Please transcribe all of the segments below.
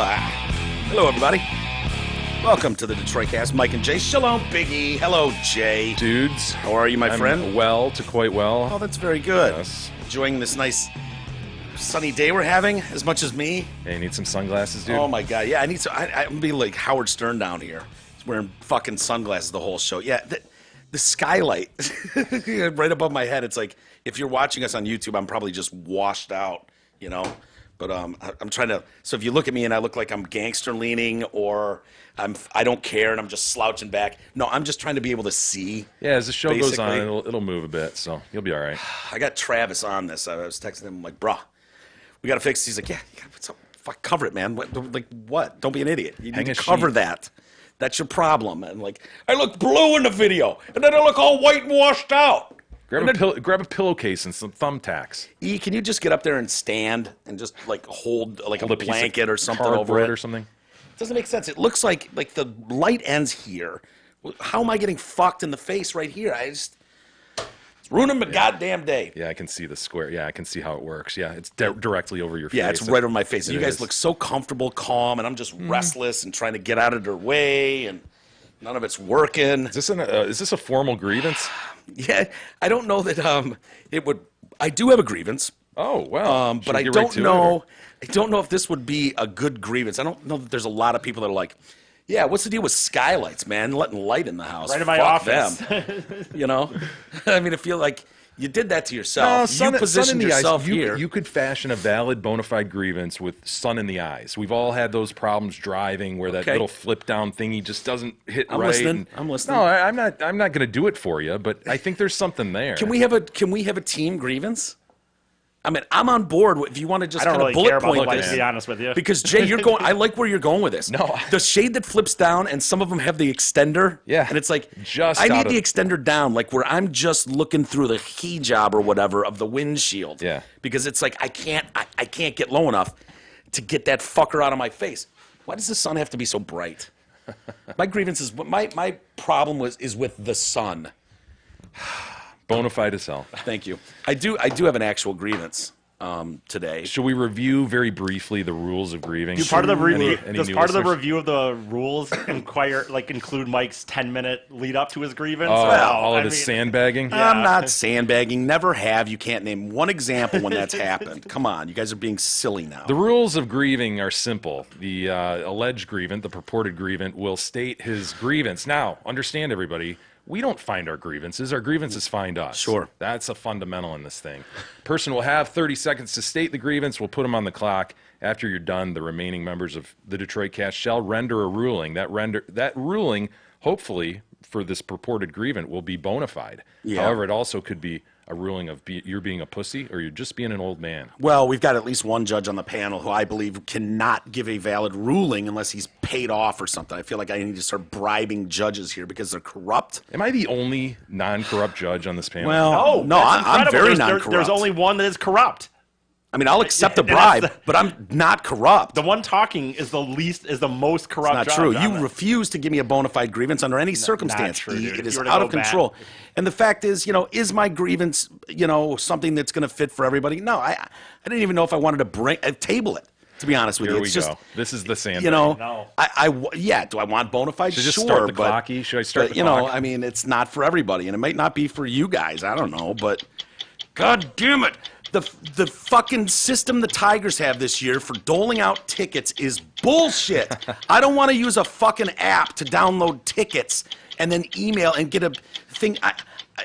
Hello, everybody. Welcome to the Detroit Cast. Mike and Jay. Shalom, Biggie. Hello, Jay. Dudes. How are you, my friend? Well to quite well. Oh, that's very good. Yes. Enjoying this nice sunny day we're having as much as me. Hey, you need some sunglasses, dude? Oh, my God. Yeah, I need to. I'm going to be like Howard Stern down here. He's wearing fucking sunglasses the whole show. Yeah, the skylight right above my head. It's like, if you're watching us on YouTube, I'm probably just washed out, you know? But I'm trying to. So if you look at me and I look like I'm gangster leaning, or I don't care and I'm just slouching back. No, I'm just trying to be able to see. Yeah, as the show goes on, basically. it'll move a bit, so you'll be all right. I got Travis on this. I was texting him, I'm like, bruh, we got to fix this. He's like, yeah, fuck, cover it, man. What? Don't be an idiot. You need to cover that. That's your problem. And like, I look blue in the video, and then I look all white and washed out. Grab a pillowcase and some thumbtacks. E, can you just get up there and stand and just like hold like a blanket or something over it or something? It doesn't make sense. It looks like the light ends here. How am I getting fucked in the face right here? It's ruining my goddamn day. Yeah, I can see the square. Yeah, I can see how it works. Yeah, it's directly over your face. Yeah, it's right over my face. And you guys look so comfortable, calm, and I'm just restless and trying to get out of their way, and none of it's working. Is this a formal grievance? Yeah, I don't know that it would. I do have a grievance. Oh, well. But I don't know. I don't know if this would be a good grievance. I don't know that there's a lot of people that are like, yeah, what's the deal with skylights, man? Letting light in the house. Right in my Fuck office. Them. You know? I mean, I feel like you did that to yourself. No, you positioned yourself here. here. You could fashion a valid, bona fide grievance with sun in the eyes. We've all had those problems driving where that little flip down thingy just doesn't hit I'm right. Listening. I'm listening. No, I'm not going to do it for you, but I think there's something there. Can we have a team grievance? I mean, I'm on board if you want to just kind of bullet point this. To be honest with you, because Jay, you're going. I like where you're going with this. No, the shade that flips down, and some of them have the extender. Yeah, and it's like I need the extender down, like where I'm just looking through the hijab or whatever of the windshield. Yeah, because it's like I can't get low enough to get that fucker out of my face. Why does the sun have to be so bright? My grievance is my problem is with the sun. Bona fide as hell. Thank you. I do have an actual grievance today. Should we review very briefly the rules of grieving? Does part of the review of the rules include Mike's 10-minute lead up to his grievance? All of his sandbagging? Yeah. I'm not sandbagging. Never have. You can't name one example when that's happened. Come on. You guys are being silly now. The rules of grieving are simple. The alleged grievant, the purported grievant, will state his grievance. Now, understand, everybody, we don't find our grievances. Our grievances find us. Sure. That's a fundamental in this thing. Person will have 30 seconds to state the grievance. We'll put them on the clock. After you're done, the remaining members of the Detroit Cast shall render a ruling. That ruling, hopefully, for this purported grievant, will be bona fide. Yeah. However, it also could be a ruling of you're being a pussy or you're just being an old man. Well, we've got at least one judge on the panel who I believe cannot give a valid ruling unless he's paid off or something. I feel like I need to start bribing judges here because they're corrupt. Am I the only non-corrupt judge on this panel? Well, no, I'm very non-corrupt. There's only one that is corrupt. I mean, I'll accept a bribe, but I'm not corrupt. The one talking is the most corrupt. It's not true. You refuse to give me a bona fide grievance under any circumstance. Not true, dude. It is out of control. And the fact is, is my grievance, something that's going to fit for everybody? No, I didn't even know if I wanted to table it. To be honest with you, it's just this is the sand. No. Do I want bona fide? Should sure, just start the clocky? Should I start the clock? I mean, it's not for everybody, and it might not be for you guys. I don't know, but God damn it. The fucking system the Tigers have this year for doling out tickets is bullshit. I don't want to use a fucking app to download tickets and then email and get a thing.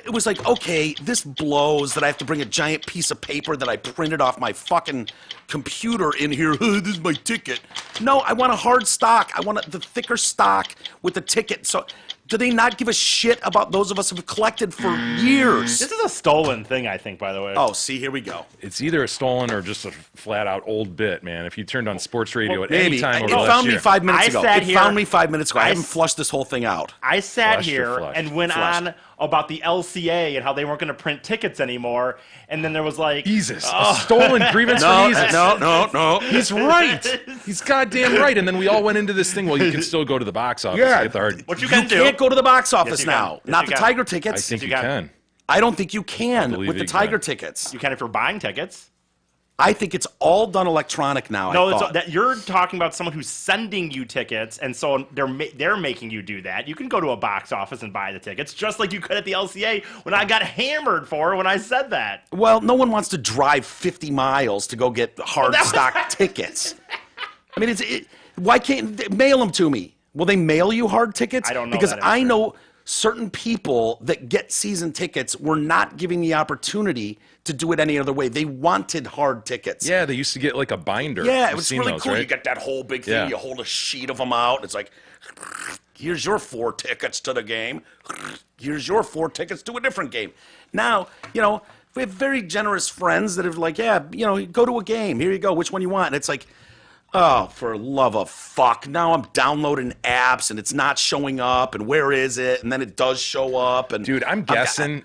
It was like, okay, this blows that I have to bring a giant piece of paper that I printed off my fucking computer in here. This is my ticket. No, I want a hard stock. I want the thicker stock with the ticket. So do they not give a shit about those of us who have collected for years? This is a stolen thing, I think, by the way. Oh, see, here we go. It's either a stolen or just a flat-out old bit, man. If you turned on sports radio at any time over the It last found year. me 5 minutes ago. It found me 5 minutes ago. I haven't s- flushed this whole thing out. I sat Flushed or here flushed? and went Flushed. on about the LCA and how they weren't going to print tickets anymore, and then there was like... Jesus. A stolen grievance for Jesus. No. He's right. He's goddamn right. And then we all went into this thing. Well, you can still go to the box office. Yeah. And get the hard... What you You can do... can't go to the box office you now. can. Yes, Not you the can. Tiger I tickets. think you got it. can. I don't think you can believe with the you Tiger can. tickets. You can if you're buying tickets. I think it's all done electronic now. No, I thought. that you're talking about someone who's sending you tickets, and so they're making you do that. You can go to a box office and buy the tickets, just like you could at the LCA when I got hammered for when I said that. Well, no one wants to drive 50 miles to go get hard stock tickets. I mean, why can't they mail them to me? Will they mail you hard tickets? I don't know. Because I know certain people that get season tickets were not giving the opportunity to do it any other way. They wanted hard tickets. Yeah, they used to get like a binder. Yeah, it You've was seen really those, cool. right? You get that whole big thing. Yeah. You hold a sheet of them out. It's like, here's your 4 tickets to the game. Here's your 4 tickets to a different game. Now, we have very generous friends that are like, yeah, go to a game. Here you go. Which one you want? And it's like, oh, for love of fuck. Now I'm downloading apps and it's not showing up. And where is it? And then it does show up. And Dude, I'm guessing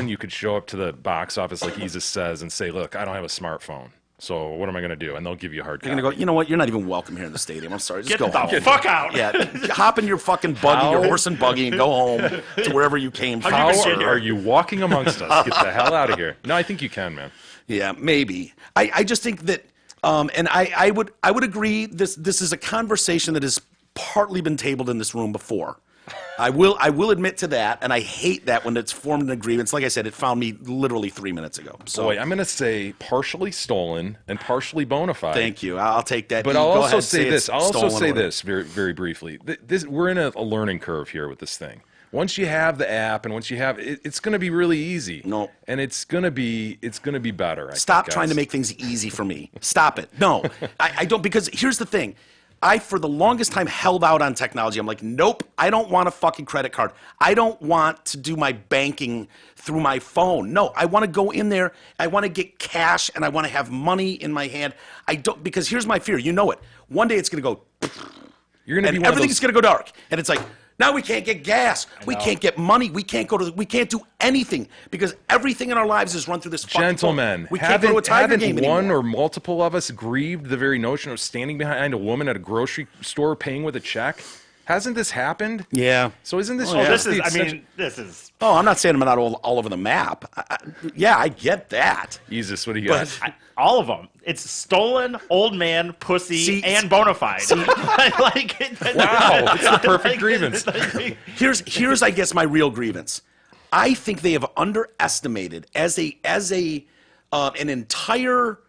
you could show up to the box office like Isis says and say, look, I don't have a smartphone. So what am I going to do? And they'll give you a hard copy. You're going to go, you know what? You're not even welcome here in the stadium. I'm sorry. Just Get go home. the fuck out. Yeah, hop in your fucking buggy, your horse and buggy, and go home to wherever you came from. How get here? are you walking amongst us? Get the hell out of here. No, I think you can, man. Yeah, maybe. I just think that, and I would agree. This is a conversation that has partly been tabled in this room before. I will admit to that, and I hate that when it's formed an grievance. Like I said, it found me literally 3 minutes ago. So Boy, I'm going to say partially stolen and partially bona fide. thank you. I'll take that. But Go I'll also ahead, say this. it's I'll also stolen say or whatever. this very, very briefly. We're in a learning curve here with this thing. Once you have the app and once you have it's going to be really easy. No. And it's going to be better. Stop trying to make things easy for me. Stop it. No, I don't, because here's the thing. I, for the longest time, held out on technology. I'm like, nope, I don't want a fucking credit card. I don't want to do my banking through my phone. No, I want to go in there. I want to get cash, and I want to have money in my hand. I don't, because here's my fear. You know it. One day it's going to go, You're going to be and one of everything's those. going to go dark. And it's like, now we can't get gas. We can't get money. We can't we can't do anything because everything in our lives is run through this fucking phone. Gentlemen, We can't go to a Tiger game haven't one anymore. or multiple of us grieved the very notion of standing behind a woman at a grocery store paying with a check? Hasn't this happened? Yeah. So isn't this? Oh, yeah. just This is, the I exception- mean, this is. Oh, I'm not saying I'm not all over the map. Yeah, I get that. Jesus, what do you got? But All of them. It's stolen, old man, pussy, See- and bona fide. Like, Wow, it's the perfect grievance. here's I guess my real grievance. I think they have underestimated as an entire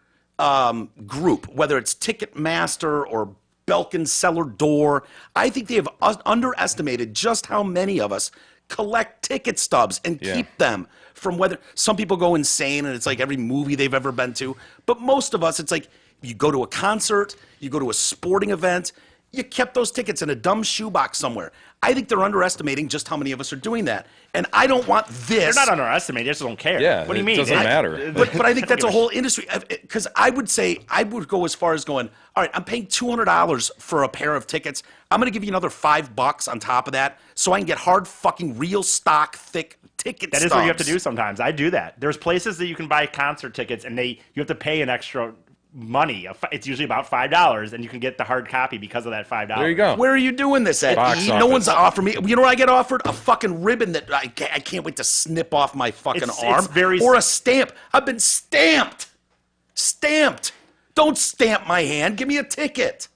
group, whether it's Ticketmaster or Belkin Cellar Door. I think they have underestimated just how many of us collect ticket stubs and Yeah. keep them from whether some people go insane and it's like every movie they've ever been to. But most of us, it's like you go to a concert, you go to a sporting event, you kept those tickets in a dumb shoebox somewhere. I think they're underestimating just how many of us are doing that. And I don't want this. They're not underestimating. They just don't care. Yeah, What do you it mean? doesn't matter. But I think that's a whole industry. Because I would say, I would go as far as going, all right, I'm paying $200 for a pair of tickets. I'm going to give you another $5 on top of that so I can get hard fucking real stock thick ticket That is what you have to do sometimes. I do that. There's places that you can buy concert tickets, and you have to pay an extra money. It's usually about $5, and you can get the hard copy because of that $5. There you go. Where are you doing this at? Box E? No office. one's offering me. You know what I get offered? A fucking ribbon that I can't wait to snip off my fucking It's arm. very- or a stamp. I've been stamped. Stamped. Don't stamp my hand. Give me a ticket.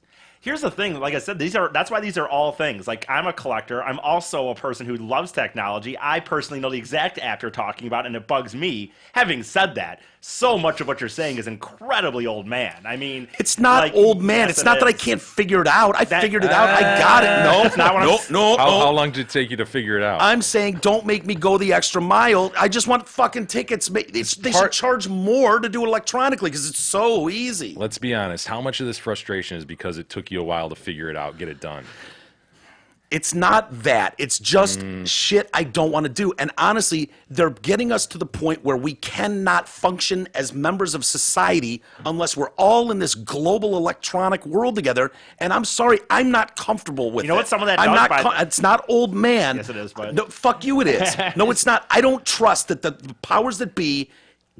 Here's the thing, like I said, that's why these are all things. Like, I'm a collector. I'm also a person who loves technology. I personally know the exact app you're talking about, and it bugs me. Having said that, so much of what you're saying is incredibly old man. I mean, It's not like, old man. yes, It's it not that I is. can't figure it out. I That- figured it out. I got it. No, That's not what I'm no, s- no, How no. long did it take you to figure it out? I'm saying don't make me go the extra mile. I just want fucking tickets. They should charge more to do it electronically because it's so easy. Let's be honest. How much of this frustration is because it took you a while to figure it out, get it done? It's not that. It's just shit I don't want to do. And honestly, they're getting us to the point where we cannot function as members of society unless we're all in this global electronic world together. And I'm sorry, I'm not comfortable with it. You know what some of that I'm does not. by- It's not old man. Yes, it is, bud. No, fuck you, it is. No, it's not. I don't trust that the powers that be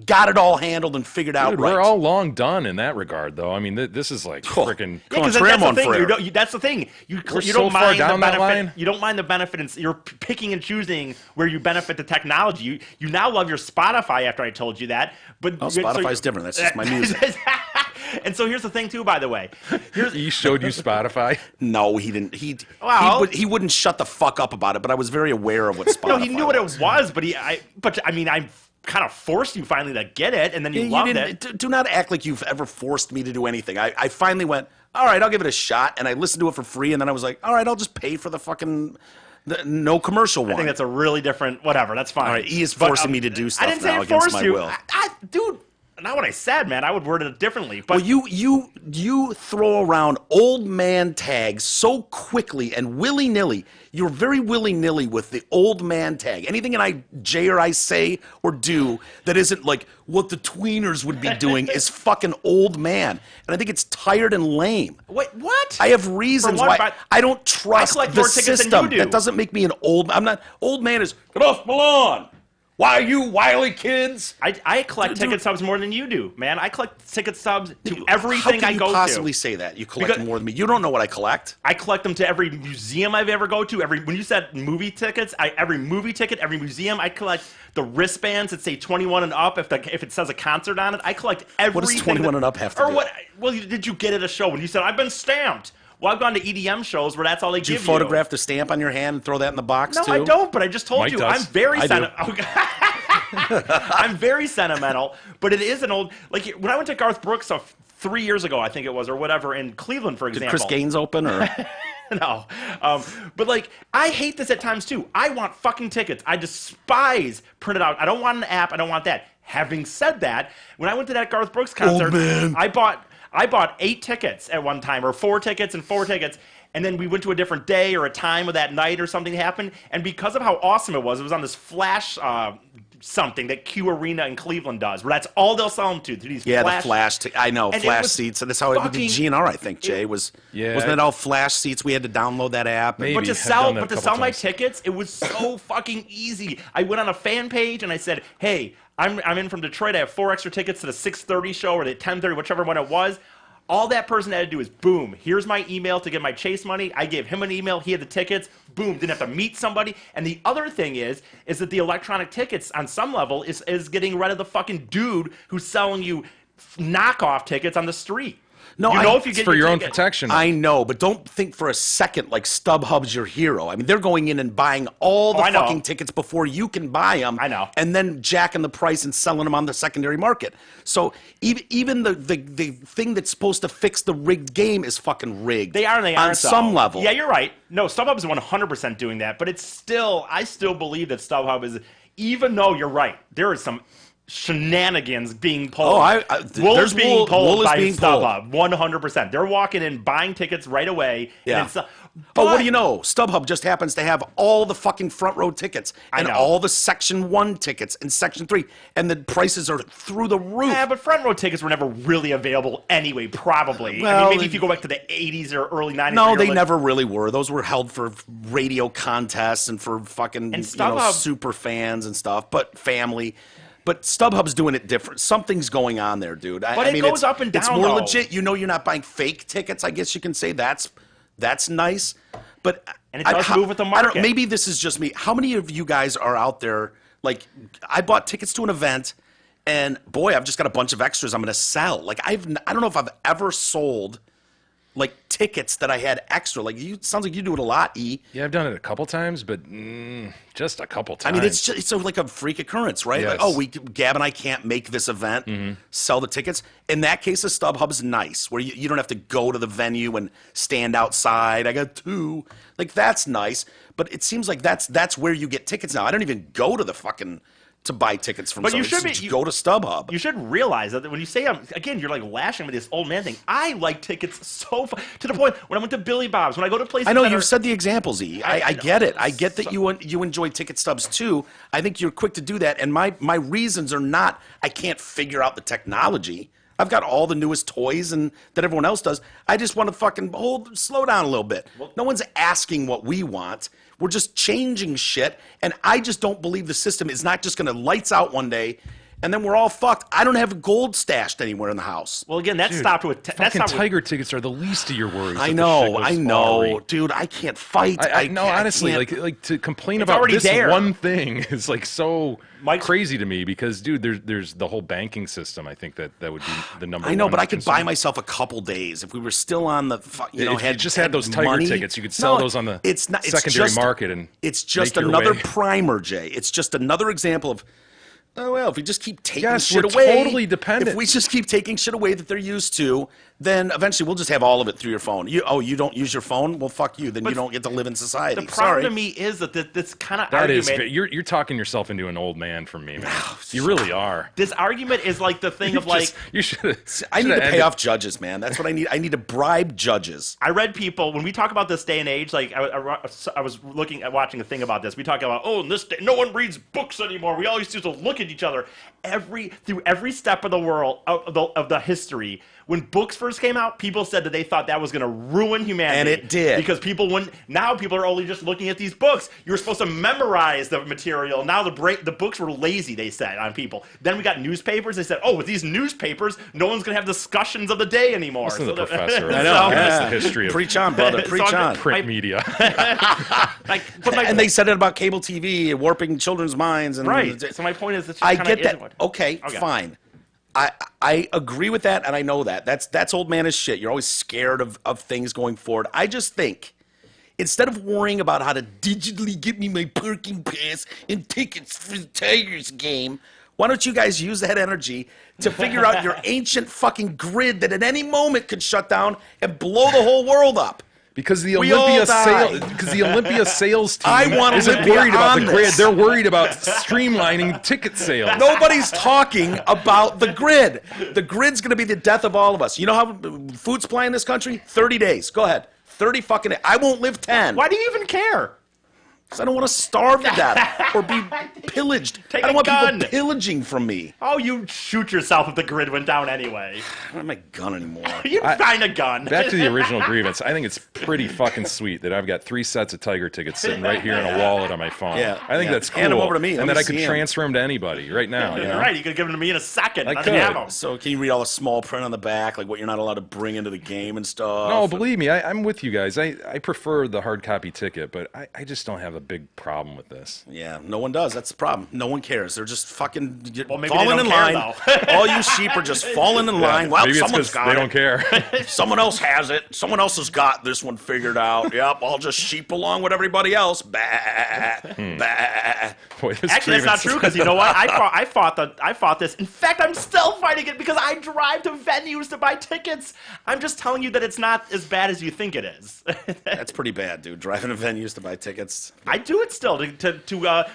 got it all handled and figured out Dude, right. we're all long done in that regard, though. I mean, this is like freaking. Yeah, because that's the thing. That's the thing. You We're don't so far mind the down that benefit. line. You don't mind the benefit. And you're picking and choosing where you benefit the technology. You now love your Spotify after I told you that. But Spotify's different. That's just my music. And so here's the thing, too. By the way, He showed you Spotify. No, he didn't. Well- He wouldn't shut the fuck up about it. But I was very aware of what Spotify. no, he knew what was. it was. But I kind of forced you finally to get it, and then you loved it. Do not act like you've ever forced me to do anything. I finally went, all right, I'll give it a shot, and I listened to it for free, and then I was like, all right, I'll just pay for the no commercial one. I think that's a really different whatever. That's fine. All right, he is forcing me to do stuff I didn't say now it against forced my you. will. Dude, not what I said, man. I would word it differently. But Well, you throw around old man tags so quickly and willy-nilly. You're very willy-nilly with the old man tag. Anything Jay or I say or do that isn't like what the tweeners would be doing is fucking old man. And I think it's tired and lame. wait, what? I have reasons For what? why But I don't trust collect the more tickets than system. you do. That doesn't make me an old. I'm not. Old man is get off my lawn. Why you wily kids? I collect Dude. ticket stubs more than you do, man. I collect ticket stubs to How everything can I you go possibly to. say that you collect Because- more than me? You don't know what I collect. I collect them to every museum I've ever go to. When you said movie tickets, every movie ticket, every museum. I collect the wristbands that say 21 and up. If it says a concert on it, I collect everything. does 21 and up have to or do? what? Well, did you get at a show when you said I've been stamped? Well, I've gone to EDM shows where that's all they Do you give photograph the stamp on your hand and throw that in the box No, too? I don't. But I just told Mike you, does. I'm very I do. sentimental. I'm very sentimental, but it is an old. Like when I went to Garth Brooks 3 years ago, I think it was, or whatever, in Cleveland, for Did example. Chris Gaines open or? No. But like, I hate this at times too. I want fucking tickets. I despise printed out. I don't want an app. I don't want that. Having said that, when I went to that Garth Brooks concert, man. I bought 8 tickets at one time, or 4 tickets and 4 tickets. And then we went to a different day or a time of that night or something happened. And because of how awesome it was on this flash something that Q Arena in Cleveland does, where that's all they'll sell them to these Yeah, flash. the flash. I know And it flash was seats, and that's how it did fucking- GNR. I think Jay was. Yeah. Wasn't it all flash seats? We had to download that app. Maybe. But to I've sell, done that but a to couple sell my times. tickets, it was so fucking easy. I went on a fan page and I said, "Hey, I'm in from Detroit. I have 4 extra tickets to the 6:30 show or the 10:30, whichever one it was." All that person had to do is, boom, here's my email to get my Chase money. I gave him an email. He had the tickets. Boom, didn't have to meet somebody. And the other thing is that the electronic tickets on some level is getting rid of the fucking dude who's selling you knockoff tickets on the street. No, you know I- if you It's get for your own ticket- protection. I know, but don't think for a second like StubHub's your hero. I mean, they're going in and buying all the I know. fucking tickets before you can buy them. I know. And then jacking the price and selling them on the secondary market. So even the thing that's supposed to fix the rigged game is fucking rigged. They are and they on aren't, some though. level. Yeah, you're right. No, StubHub is 100% doing that, but I still believe that StubHub is, even though you're right, there is some shenanigans being pulled. Wool there's is being wool pulled is by being pulled. StubHub, 100%. They're walking in, buying tickets right away. Yeah. And it's, Oh, what do you know? StubHub just happens to have all the fucking front row tickets and know. all the Section 1 tickets and Section 3, and the prices are through the roof. Yeah, but front row tickets were never really available anyway, probably. I Well, mean, maybe if you go back to the 80s or early 90s. No, where they you're like- never really were. Those were held for radio contests and for fucking StubHub- super fans and stuff, but family. But StubHub's doing it different. Something's going on there, dude. But I it mean, goes up and It's down, more though. legit. You know, you're not buying fake tickets. I guess you can say that's nice. But And it does move with the I don't- market. maybe this is just me. How many of you guys are out there? Like, I bought tickets to an event, and boy, I've just got a bunch of extras I'm going to sell. Like, I don't know if I've ever sold like tickets that I had extra. Like, sounds like you do it a lot, E. Yeah, I've done it a couple times, but just a couple I times. mean, it's like a freak occurrence, right? Like, Yes. oh, Gab and I can't make this event, sell the tickets. In that case, the StubHub's nice, where you don't have to go to the venue and stand outside. I got 2. Like, that's nice. But it seems like that's where you get tickets now. I don't even go to the fucking to buy tickets from But you somebody. should be- Go to StubHub. You should realize that when you say, again, you're like lashing with this old man thing. I like tickets so to the point when I went to Billy Bob's, when I go to places. I know that you've are- said the examples, E. I get it. I get that you enjoy ticket stubs too. I think you're quick to do that. And my reasons are not I can't figure out the technology. I've got all the newest toys and that everyone else does. I just want to fucking slow down a little bit. No one's asking what we want. We're just changing shit. And I just don't believe the system is not just going to lights out one day and then we're all fucked. I don't have gold stashed anywhere in the house. Well, again, that stopped with that Fucking stopped with- Tiger tickets are the least of your worries. I if the shit know, goes I awry. know, dude. I can't fight. No, honestly, can't- like to complain It's about already this there. one thing is like so Mike's- crazy to me because, dude, there's the whole banking system. I think that would be the number. I know, one but I could buy concern. myself a couple days if we were still on the. If you just had those Tiger money. tickets, you could sell those on the secondary just, market and it's just make your another way. primer, Jay. It's just another example of. Oh well, if we just keep taking Yes, shit we're away, totally dependent. If we just keep taking shit away that they're used to, then eventually we'll just have all of it through your phone. You don't use your phone? Well, fuck you. Then you don't get to live in society. The problem Sorry. to me is that this kind of That argument. is, you're talking yourself into an old man for me, man. You really are. This argument is like the thing of like. You should. I need to pay off judges, man. That's what I need. I need to bribe judges. I read people when we talk about this day and age. Like I was looking at watching a thing about this. We talk about in this day, no one reads books anymore. We always used to look at each other. Through every step of the world of the history. When books first came out, people said that they thought that was going to ruin humanity, And it did. because now people are only just looking at these books. You were supposed to memorize the material. Now the books were lazy. They said on people. Then we got newspapers. They said, with these newspapers, no one's going to have discussions of the day anymore. Listen to the So professor. I know. That's Yeah. the history of Preach on, brother. Preach So I'm- on. print media. And they said it about cable TV and warping children's minds. And right. So my point is, it's just I kinda get that. is what- Okay, fine. I agree with that, and I know that. That's old man as shit. You're always scared of things going forward. I just think instead of worrying about how to digitally get me my parking pass and tickets for the Tigers game, why don't you guys use that energy to figure out your ancient fucking grid that at any moment could shut down and blow the whole world up? Because the We all Olympia sales team I want isn't Olympia worried about the on grid. this. They're worried about streamlining ticket sales. Nobody's talking about the grid. The grid's going to be the death of all of us. You know how food supply in this country? 30 days. Go ahead. 30 fucking days. I won't live 10. Why do you even care? Because I don't want to starve to death or be pillaged. Take I don't a want gun. people pillaging from me. Oh, you shoot yourself if the grid went down anyway. I don't have my gun anymore. You find a gun. Back to the original grievance. I think it's pretty fucking sweet that I've got 3 sets of Tiger tickets sitting right here in a wallet on my phone. Yeah, I think yeah. that's cool. Hand 'em over to me. Let And me that I see could 'em. transfer them to anybody right now. You know? Right, you could give them to me in a second. I Let could. me have 'em. So can you read all the small print on the back, like what you're not allowed to bring into the game and stuff? No, believe me, I'm with you guys. I prefer the hard copy ticket, but I just don't have a big problem with this. Yeah, no one does. That's the problem. No one cares. They're just fucking Well, maybe they falling don't in care, line. All you sheep are just falling in line. Well, Maybe it's someone's because got they it. don't care. Someone else has it. Someone else has got this one figured out. Yep, I'll just sheep along with everybody else. Bah, bah. Boy, this Actually, that's not grievance- true because you know what? I fought this. In fact, I'm still fighting it because I drive to venues to buy tickets. I'm just telling you that it's not as bad as you think it is. That's pretty bad, dude. Driving to venues to buy tickets. I do it still to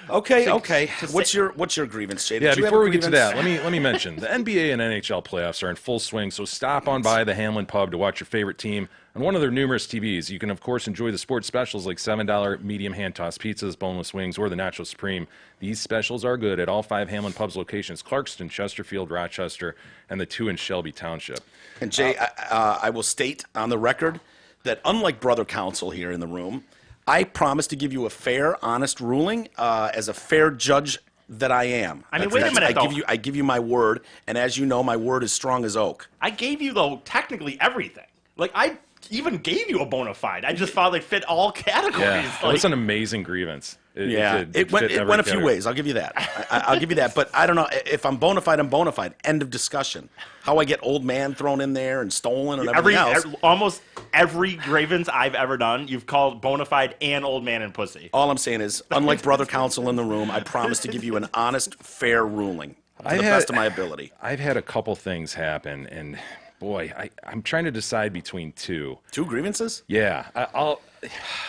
Okay, to- okay. to What's say- your grievance, Jay? Did Yeah, you have before a we get to grievance? that, let me mention the NBA and NHL playoffs are in full swing, so stop on by the Hamlin Pub to watch your favorite team on one of their numerous TVs. You can, of course, enjoy the sports specials like $7 medium hand-tossed pizzas, boneless wings, or the Nacho Supreme. These specials are good at all 5 Hamlin Pub's locations: Clarkston, Chesterfield, Rochester, and the 2 in Shelby Township. And Jay, I will state on the record that unlike brother counsel here in the room, I promise to give you a fair, honest ruling as a fair judge that I am. I mean, wait a minute, though. I give you my word, and as you know, my word is strong as oak. I gave you though technically everything. Like I even gave you a bona fide. I just thought they fit all categories. Yeah, it Like, was an amazing grievance. It did. it went fit every a few category. ways. I'll give you that. I'll give you that. But I don't know if I'm bona fide. I'm bona fide. End of discussion. How I get old man thrown in there and stolen and everything else. almost every grievance I've ever done, you've called bona fide and old man and pussy. All I'm saying is, unlike brother counsel in the room, I promise to give you an honest, fair ruling to the best of my ability. I've had a couple things happen, and boy, I'm trying to decide between 2. 2 grievances? Yeah,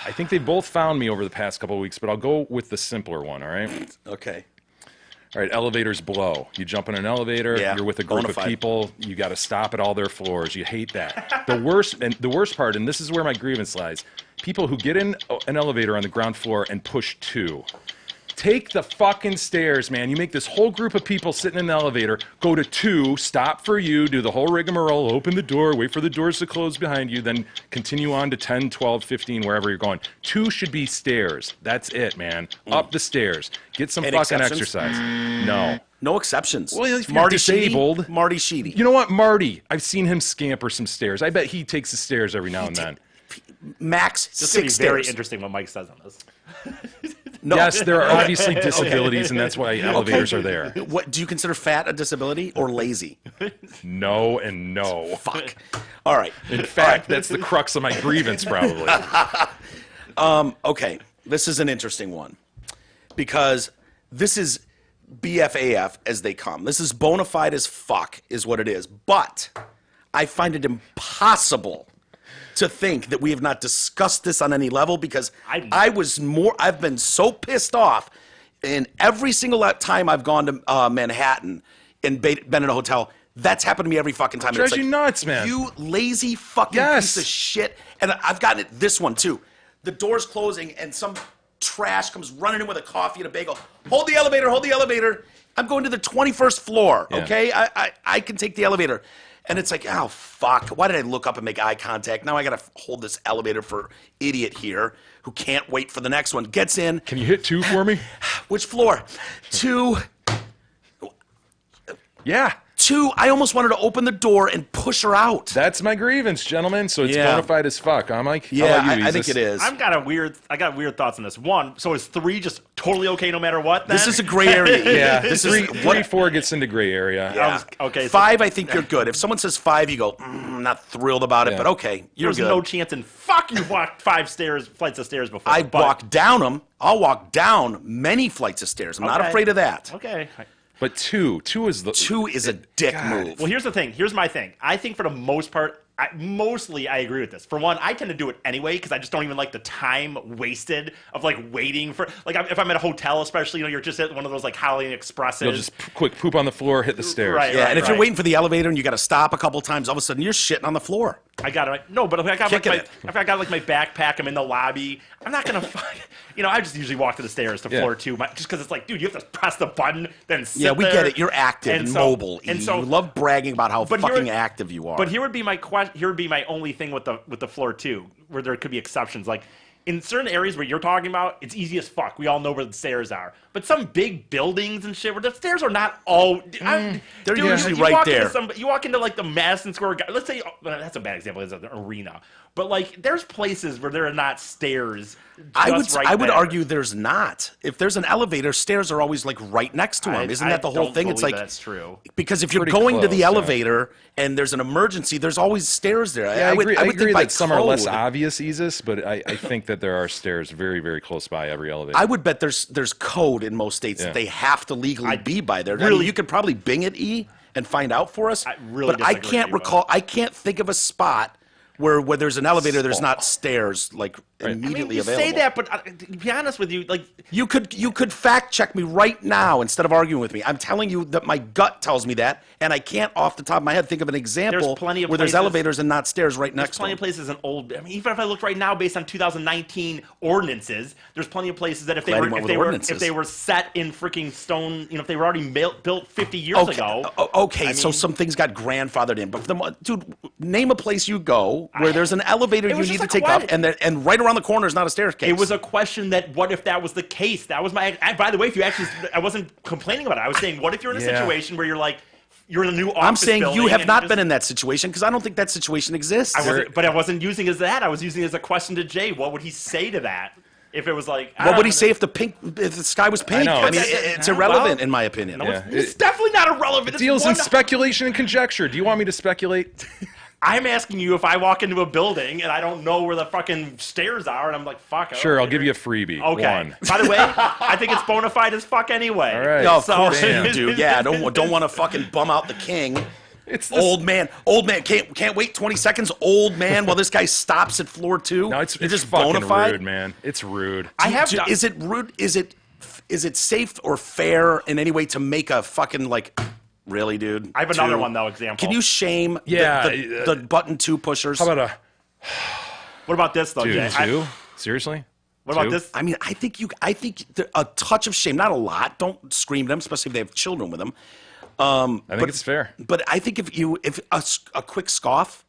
I think they both found me over the past couple of weeks, but I'll go with the simpler one, all right? Okay. All right, elevators blow. You jump in an elevator, Yeah, you're with a group bona of fide. people, you got to stop at all their floors. You hate that. The worst part, and this is where my grievance lies, people who get in an elevator on the ground floor and push 2. Take the fucking stairs, man. You make this whole group of people sitting in the elevator go to 2, stop for you, do the whole rigmarole, open the door, wait for the doors to close behind you, then continue on to 10, 12, 15, wherever you're going. 2 should be stairs. That's it, man. Up the stairs. Get some Any fucking exceptions? exercise. No. No exceptions. Well, if you're Marty disabled- Sheedy, Marty Sheedy. You know what, Marty? I've seen him scamper some stairs. I bet he takes the stairs every now and then. Max This is going to 6 be very stairs. interesting what Mike says on this. No. Yes, there are obviously disabilities, and that's why elevators are there. What do you consider fat a disability or lazy? No and no. Fuck. All right. In fact, that's the crux of my grievance, probably. Okay, this is an interesting one because this is BFAF as they come. This is bona fide as fuck, is what it is. But I find it impossible to think that we have not discussed this on any level because I've been so pissed off, and every single time I've gone to Manhattan and been in a hotel. That's happened to me every fucking time. Drives It's you nuts, man. You lazy fucking Yes. piece of shit. And I've gotten it this one too. The door's closing and some trash comes running in with a coffee and a bagel. Hold the elevator, hold the elevator. I'm going to the 21st floor, Yeah. okay? I can take the elevator. And it's like, oh, fuck. Why did I look up and make eye contact? Now I got to hold this elevator for idiot here who can't wait for the next one. Gets in. Can you hit 2 for me? Which floor? 2. Yeah. 2. I almost wanted to open the door and push her out. That's my grievance, gentlemen. So it's Yeah. bona fide as fuck, huh, Mike? How Yeah, about you, I think Easus? it is. I got weird thoughts on this. One, so is 3 just totally okay no matter what? Then? This is a gray area. Yeah, This three, is three, 4 gets into gray area. Yeah. Okay, so- 5, I think you're good. If someone says 5, you go, I'm not thrilled about it, Yeah. but okay, you're There's good. no chance in fuck you walked 5 flights of stairs before. I but- walk down them. I'll walk down many flights of stairs. I'm not Okay. afraid of that. Okay. But 2 is the 2 is a dick move. Well, here's the thing. Here's my thing. I think for the most part, mostly I agree with this. For one, I tend to do it anyway because I just don't even like the time wasted of like waiting for like if I'm at a hotel, especially you're just at one of those like Holiday Expresses. You'll just quick poop on the floor, hit the stairs. Right. Yeah, and if you're right. waiting for the elevator and you got to stop a couple times, all of a sudden you're shitting on the floor. I got it. No, but if I got like Kicking my, if I got like my backpack, I'm in the lobby. I'm not gonna find. I just usually walk to the stairs to Yeah. floor 2, just because it's like, dude, you have to press the button, then sit Yeah, we there. get it. You're active and, so- mobile. and E. so you love bragging about how But here fucking would- active you are. But here would be my question. Here would be my only thing with the floor 2, where there could be exceptions. Like in certain areas where you're talking about, it's easy as fuck. We all know where the stairs are. But some big buildings and shit, where the stairs are not all. They're usually right walk there. You walk into like the Madison Square Garden. Let's say that's a bad example. It's an arena. But like, there's places where there are not stairs. I would just right I would there. argue there's not. If there's an elevator, stairs are always like right next to them. Isn't that the whole don't thing? It's believe like that's true. because if you're Pretty going to the close, yeah. elevator and there's an emergency, there's always stairs there. Yeah, I agree, I would agree think by that some are less code- obvious, Easus, but I think that there are stairs very, very close by every elevator. I would bet there's code in most states Yeah. that they have to legally be by there. I mean, really- you could probably Bing it, E, and find out for us. I really but I disagree can't with you, recall. I can't think of a spot where there's an elevator. There's not stairs like immediately you available. say that, but to be honest with you, like You could fact check me right now instead of arguing with me. I'm telling you that my gut tells me that, and I can't off the top of my head think of an example There's plenty of where there's places- elevators and not stairs right next there's to plenty them. of places in old. I mean, even if I look right now, based on 2019 ordinances, there's plenty of places that if they Glad were you went if with they were ordinances. if they were set in freaking stone, if they were already built 50 years ago. Okay, so some things got grandfathered in, but for the dude, name a place you go where there's an elevator you was need just to a take up, question. and right around the corner is not a staircase. It was a question that what if that was the case? That was my. By the way, if you actually, I wasn't complaining about it. I was saying, what if you're in a Yeah. situation where you're like, you're in a new office I'm saying building you have and not just- been in that situation because I don't think that situation exists. But I wasn't using it as that. I was using it as a question to Jay. What would he say to that? If it was like, What would he say if the sky was pink? know, I mean, it's- it's irrelevant well, in my opinion. Yeah. It's definitely not irrelevant. It's Deals in one- speculation and conjecture. Do you want me to speculate? I'm asking you if I walk into a building and I don't know where the fucking stairs are, and I'm like, fuck. Sure, I'll give you a freebie. Okay. One. By the way, I think it's bona fide as fuck anyway. All right. No, of So- course Damn. you do. Yeah, don't want to fucking bum out the king. It's this, Old man can't wait 20 seconds. Old man, while this guy stops at floor 2. No, it's You're just just fucking bona fide. rude, man. It's rude. I have. Is it rude? Is it safe or fair in any way to make a fucking like? Really, dude? I have another 2? one though. Example. Can you shame Yeah, the button 2 pushers? How about What about this though, a Jay? two? Seriously? What about Two? this? I mean, I think a touch of shame, not a lot. Don't scream at them, especially if they have children with them. I think it's fair. But I think if a quick scoff,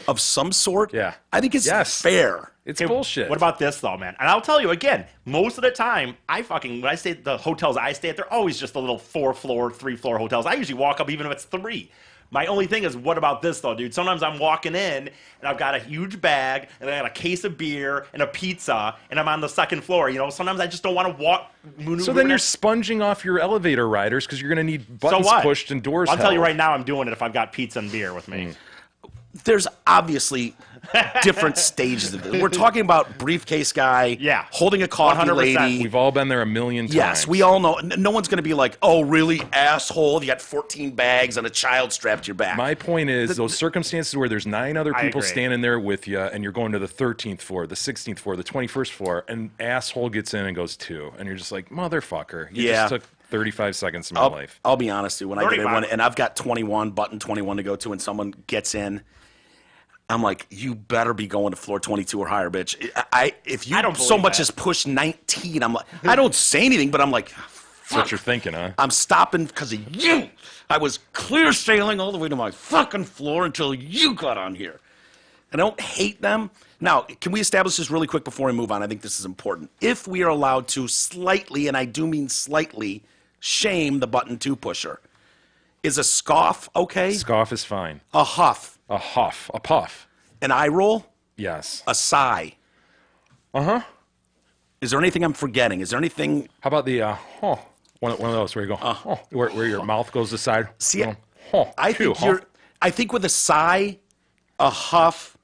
of some sort, Yeah. I think is Yes. fair. It's Okay, bullshit. What about this though, man? And I'll tell you again, most of the time, when I stay at the hotels I stay at, they're always just the little 4-floor, 3-floor hotels. I usually walk up even if it's 3. My only thing is, what about this though, dude? Sometimes I'm walking in and I've got a huge bag and I got a case of beer and a pizza and I'm on the 2nd floor. You know, sometimes I just don't want to walk. So then you're sponging off your elevator riders because you're going to need buttons what? pushed and doors I'll tell you held. right now, I'm doing it if I've got pizza and beer with me. There's obviously different stages of this. We're talking about briefcase guy, Yeah. holding a coffee 100%. lady. We've all been there a million times. Yes, we all know. No one's going to be like, "Oh, really, asshole? You got 14 bags and a child strapped to your back." My point is, those circumstances where there's 9 other I people agree. standing there with you, and you're going to the 13th floor, the 16th floor, the 21st floor, and asshole gets in and goes 2, and you're just like, motherfucker, you Yeah. just took 35 seconds of my life. I'll be honest, dude. When I get in 35. one and I've got 21, button 21 to go to, and someone gets in, I'm like, you better be going to floor 22 or higher, bitch. If you I don't so believe much that. as push 19, I'm like, I don't say anything, but I'm like, That's what you're thinking, huh? I'm stopping because of you. I was clear sailing all the way to my fucking floor until you got on here. And I don't hate them. Now, can we establish this really quick before we move on? I think this is important. If we are allowed to slightly, and I do mean slightly, shame the button 2 pusher, is a scoff okay? Scoff is fine. A huff, A huff, a puff. an eye roll, Yes. a sigh. Is there anything I'm forgetting? Is there anything? How about the one of those where you go, where your mouth goes aside? See, You go, I phew, think I think with a sigh, a huff,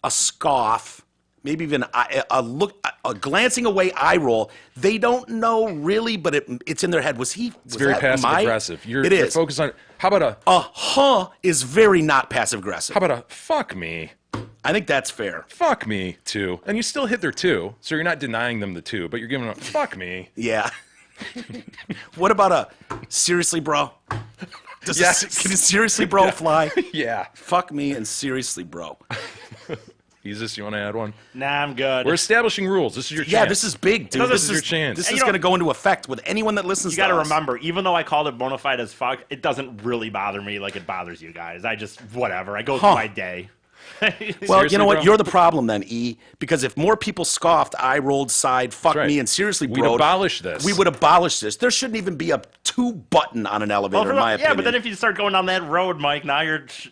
a scoff, maybe even a look, a glancing away eye roll. They don't know really, but it's in their head. Was It's very passive aggressive. You're focused on. How about A is very not passive aggressive. how about a fuck me? I think that's fair. Fuck me, 2. And you still hit their 2, so you're not denying them the 2, but you're giving them a fuck me. Yeah. What about a seriously, bro? Yes. Can a seriously, bro, fly? Yeah. Fuck me and seriously, bro. Jesus, you want to add one? Nah, I'm good. We're establishing rules. This is your chance. Yeah, this is big, dude. This is your chance. This And is you know- going to go into effect with anyone that listens You got to to us. remember, even though I called it bona fide as fuck, it doesn't really bother me like it bothers you guys. I just, whatever. I go through my day. Well, Seriously, you know what? bro? You're the problem then, E. Because if more people scoffed, I rolled side, fuck right. me, and seriously, We'd bro, abolish this. We would abolish this. There shouldn't even be a 2 button on an elevator, in my opinion. Yeah, but then if you start going down that road, Mike, now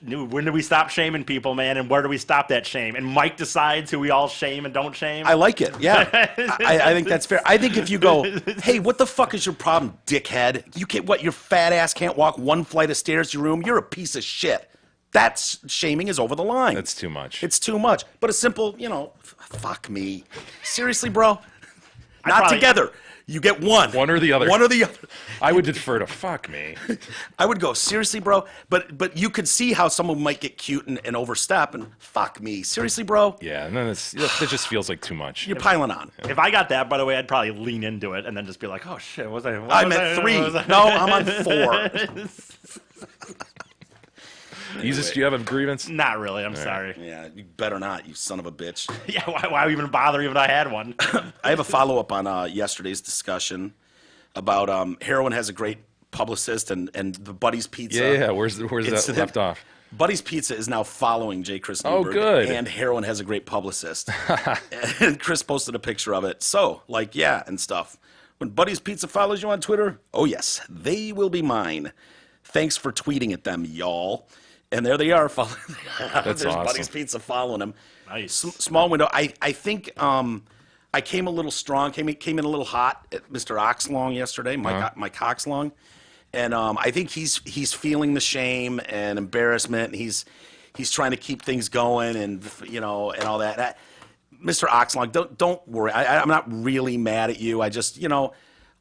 when do we stop shaming people, man? And where do we stop that shame? And Mike decides who we all shame and don't shame. I like it. Yeah, I think that's fair. I think if you go, hey, what the fuck is your problem, dickhead? You can't. What? Your fat ass can't walk 1 flight of stairs to your room. You're a piece of shit. That's shaming is over the line. That's too much. It's too much. But a simple, fuck me. Seriously, bro. Not probably- together. You get one. One or the other. One or the other. I would defer to fuck me. I would go, seriously, bro. But you could see how someone might get cute and overstep and fuck me. Seriously, bro. Yeah, and then that just feels like too much. You're piling on. If I got that, by the way, I'd probably lean into it and then just be like, oh shit, I'm at 3. No, I'm on 4. Jesus, do you have a grievance? Not really. I'm sorry. Yeah, you better not, you son of a bitch. Yeah, why even bother even if I had one? I have a follow-up on yesterday's discussion about Heroin has a great publicist and the Buddy's Pizza. Yeah. Where's that incident. left off? Buddy's Pizza is now following J. Chris Oh, Newberg. good. And Heroin has a great publicist. And Chris posted a picture of it. So, and stuff. When Buddy's Pizza follows you on Twitter, oh yes, they will be mine. Thanks for tweeting at them, y'all. And there they are. There's awesome. Buddy's Pizza following him. Nice. Small window. I think I came a little strong, came in a little hot at Mr. Oxlong yesterday, Mike Oxlong. And I think he's feeling the shame and embarrassment. He's trying to keep things going and and all that. Mr. Oxlong, don't worry. I'm not really mad at you. I just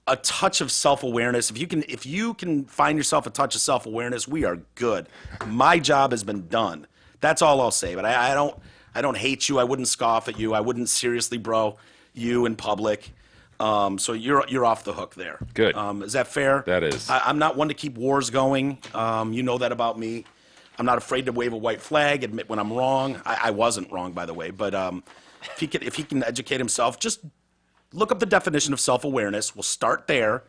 a touch of self-awareness. If you can find yourself a touch of self-awareness, we are good. My job has been done. That's all I'll say. But I don't hate you. I wouldn't scoff at you. I wouldn't seriously bro you in public. So you're off the hook there. Good. Is that fair? That is. I'm not one to keep wars going. You know that about me. I'm not afraid to wave a white flag, admit when I'm wrong. I wasn't wrong, by the way. But if he can educate himself, just look up the definition of self-awareness. We'll start there.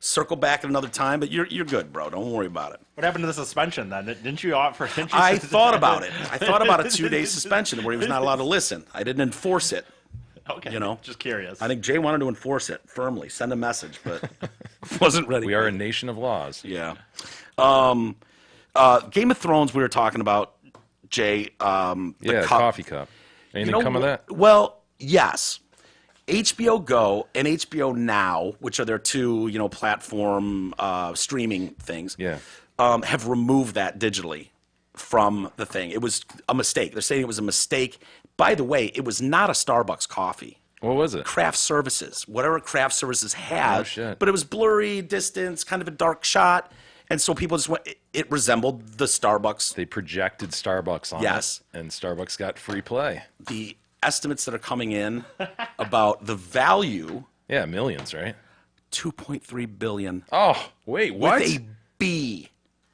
circle back at another time. But you're good, bro. Don't worry about it. What happened to the suspension then? Didn't you offer? Didn't you I thought about it. I thought about a 2-day suspension where he was not allowed to listen. I didn't enforce it. Okay. You know? Just curious. I think Jay wanted to enforce it firmly, send a message, but wasn't ready. We are a nation of laws. Yeah. Game of Thrones we were talking about, Jay. Yeah, coffee cup. Anything come of that? Well, yes. HBO Go and HBO Now, which are their two, platform streaming things, have removed that digitally from the thing. It was a mistake. They're saying it was a mistake. By the way, it was not a Starbucks coffee. What was it? Craft Services, whatever Craft Services had, Oh, shit. but it was blurry, distance, kind of a dark shot, and so people just went. It resembled the Starbucks. They projected Starbucks on Yes. it, and Starbucks got free play. The estimates that are coming in about the value, Yeah, millions, right? $2.3 billion Oh, wait, what? with a B.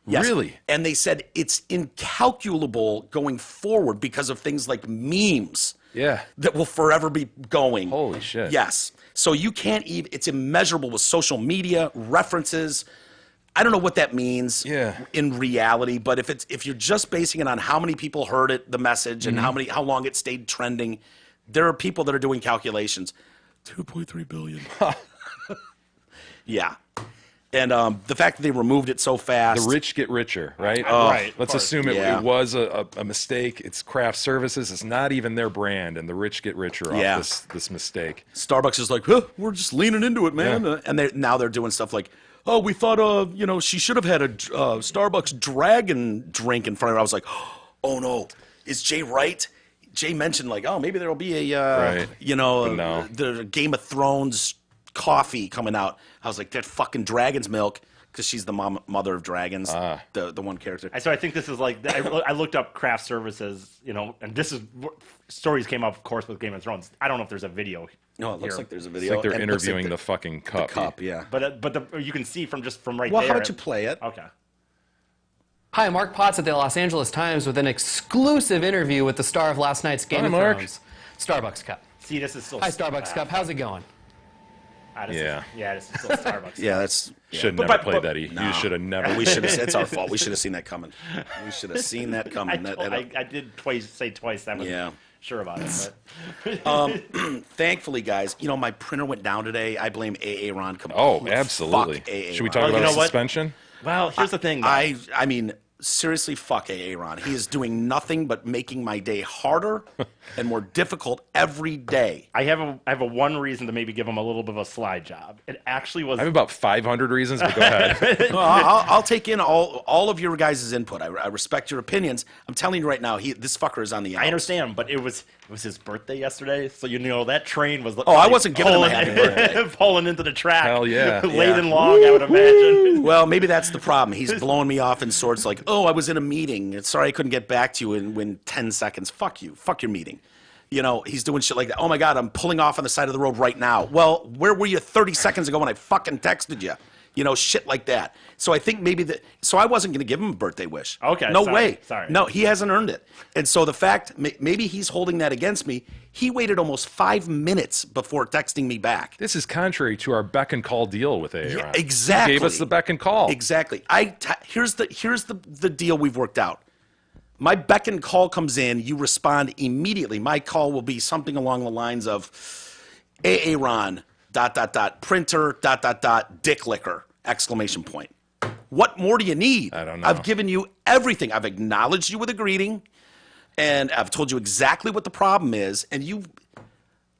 Yes. Really? And they said it's incalculable going forward because of things like memes. Yeah. That will forever be going. Holy shit. Yes. So you can't even, it's immeasurable with social media, references. I don't know what that means in reality, but if you're just basing it on how many people heard it, the message, and how long it stayed trending, there are people that are doing calculations. 2.3 billion. Yeah. And the fact that they removed it so fast. The rich get richer, right? Right, of Let's course. assume it, Yeah. it was a mistake. It's Craft Services. It's not even their brand, and the rich get richer Yeah. off this mistake. Starbucks is like, huh, we're just leaning into it, man. Yeah. And now they're doing stuff like, oh, we thought, she should have had a Starbucks dragon drink in front of her. I was like, oh no, is Jay right? Jay mentioned like, oh, maybe there'll be a, Right. No. the Game of Thrones coffee coming out. I was like, that fucking dragon's milk, because she's the mother of dragons, the one character. So I think this is like I looked up Craft Services, and this is stories came up, of course, with Game of Thrones. I don't know if there's a video. No, it looks here. like there's a It's video. like they're and it looks like interviewing the fucking cup. cup, yeah. But you can see from right Well, there. how about you play it? Okay. Hi, Mark Potts at the Los Angeles Times with an exclusive interview with the star of last night's Game Hi, of Mark. Thrones. Starbucks Cup. See, this is still. Hi, Starbucks Cup. How's it going? This Yeah. this is still Starbucks. Yeah, that's... Should But- never but- play but- that. You No. should have never. We should have. It's our fault. We should have seen that coming. We should have seen that coming. I did say twice. I wasn't Yeah. sure about it. But. Thankfully, guys, my printer went down today. I blame AA Ron. Oh, absolutely. Fuck AA Should we Ron. talk Well, about you know what? suspension? Well, here's the thing. Though. I mean, seriously, fuck AA Ron. He is doing nothing but making my day harder and more difficult every day. I have a one reason to maybe give him a little bit of a slide job. It actually was. I have about 500 reasons, but go ahead. Well, I'll take in all of your guys' input. I respect your opinions. I'm telling you right now, this fucker is on the outs. I understand, but it was his birthday yesterday, so that train was. Oh, I wasn't giving him a happy birthday. Pulling into the track. Hell yeah. Laden long, I would imagine. Well, maybe that's the problem. He's blowing me off in sorts like, oh, I was in a meeting. Sorry I couldn't get back to you in 10 seconds. Fuck you. Fuck your meeting. He's doing shit like that. Oh, my God, I'm pulling off on the side of the road right now. Well, where were you 30 seconds ago when I fucking texted you? Shit like that. So I think maybe so I wasn't going to give him a birthday wish. Okay, No sorry, way. sorry. No, he hasn't earned it. And so the fact, maybe he's holding that against me. He waited almost 5 minutes before texting me back. This is contrary to our beck and call deal with Aaron. Yeah, exactly. He gave us the beck and call. Exactly. Here's the deal we've worked out. My beck and call comes in, you respond immediately. My call will be something along the lines of Aaron, ... printer, ... dick licker, ! What more do you need? I don't know. I've given you everything. I've acknowledged you with a greeting, and I've told you exactly what the problem is, and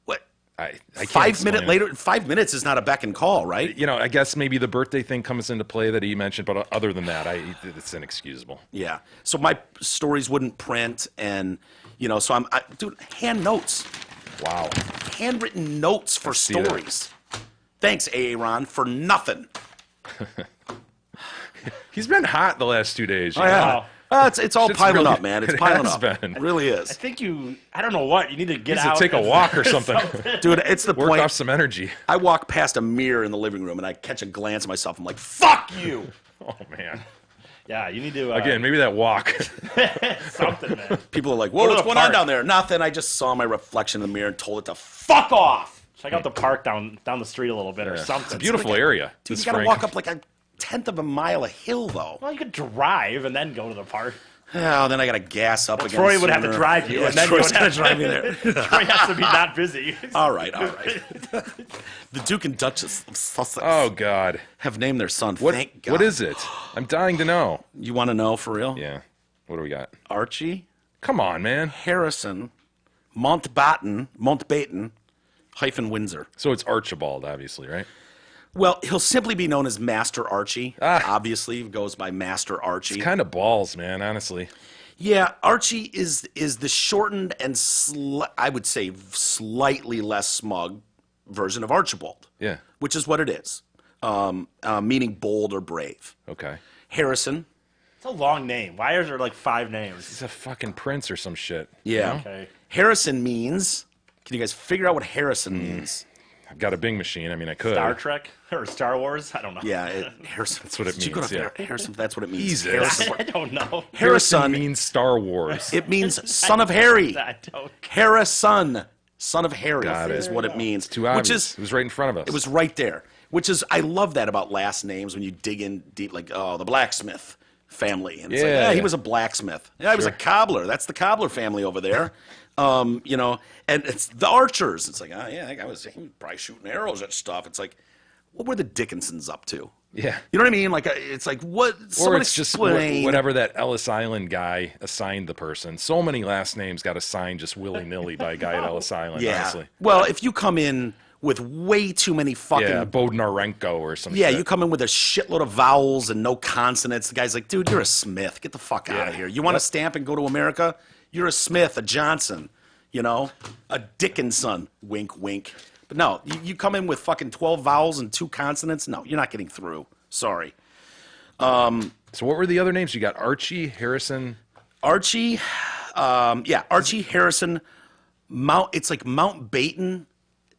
what? I can't 5 minutes explain it. later, 5 minutes is not a beck and call, right? I guess maybe the birthday thing comes into play that he mentioned, but other than that, it's inexcusable. Yeah. So my stories wouldn't print, and so dude, hand notes, Wow. handwritten notes for see that. stories. Thanks, Aaron, for nothing. He's been hot the last 2 days. Oh, yeah. It's all Shit's piling really- up, man. It's it piling has up. been. It really I is, think I don't know what, you need to get Needs to out. take a walk or something. dude. It's the Work point. off some energy. I walk past a mirror in the living room, and I catch a glance at myself. I'm like, "Fuck you." Oh, man. Yeah, you need to. Again, maybe that walk. something, man. People are like, Go "Whoa, to what's the going on park. down there?" Nothing. I just saw my reflection in the mirror and told it to fuck off. Check out the park down the street a little bit or It's something. a beautiful area. Dude, this you gotta spring. walk up like a tenth of a mile of hill, though. Well, you could drive and then go to the park. Oh, then I gotta gas up again. Troy would have to sooner. drive you, Yeah, and then Troy's you would gotta have drive me there. Troy has to be not busy. All right. The Duke and Duchess of Sussex Oh God. have named their son. What? Thank God. What is it? I'm dying to know. You want to know for real? Yeah. What do we got? Archie Come on, man. Harrison Mountbatten hyphen Windsor. So it's Archibald, obviously, right? Well, he'll simply be known as Master Archie. Obviously, he goes by Master Archie. It's kind of balls, man. Honestly. Yeah, Archie is the shortened and I would say slightly less smug version of Archibald. Yeah. Which is what it is, meaning bold or brave. Okay. Harrison. It's a long name. Why is there like 5 names? He's a fucking prince or some shit. Yeah. Okay. Harrison means. Can you guys figure out what Harrison means? I've got a Bing machine. I mean, I could. Star Trek or Star Wars? I don't know. Yeah, Harrison. That's what it Did you go means, to yeah. Harrison. That's what it means. Jesus. Harrison. I don't know. Harrison. means Star Wars. It means son of Harry. I don't. Harrison, son of Harry, Got is it. what it means. Too obvious. Which is It was right in front of us. It was right there. Which is, I love that about last names when you dig in deep, like, oh, the blacksmith family. And it's like, Yeah. he was a blacksmith. Yeah, he was a Sure. cobbler. That's the cobbler family over there. You know, and it's the archers. It's like, oh, yeah, that guy was probably shooting arrows at stuff. It's like, what were the Dickinsons up to? Yeah. You know what I mean? Like, it's like, what? Or Someone it's just explain. whatever that Ellis Island guy assigned the person. So many last names got assigned just willy-nilly by a guy at Ellis Island, Yeah. honestly. Well, if you come in with way too many fucking Yeah, Bodnarenko or some Yeah, shit. you come in with a shitload of vowels and no consonants. The guy's like, dude, you're a Smith. Get the fuck out of here. You want to stamp and go to America? You're a Smith, a Johnson, you know, a Dickinson. Wink, wink. But no, you come in with fucking 12 vowels and 2 consonants. No, you're not getting through. Sorry. So what were the other names? You got Archie, Harrison. Archie, Archie Harrison. It's like Mountbatten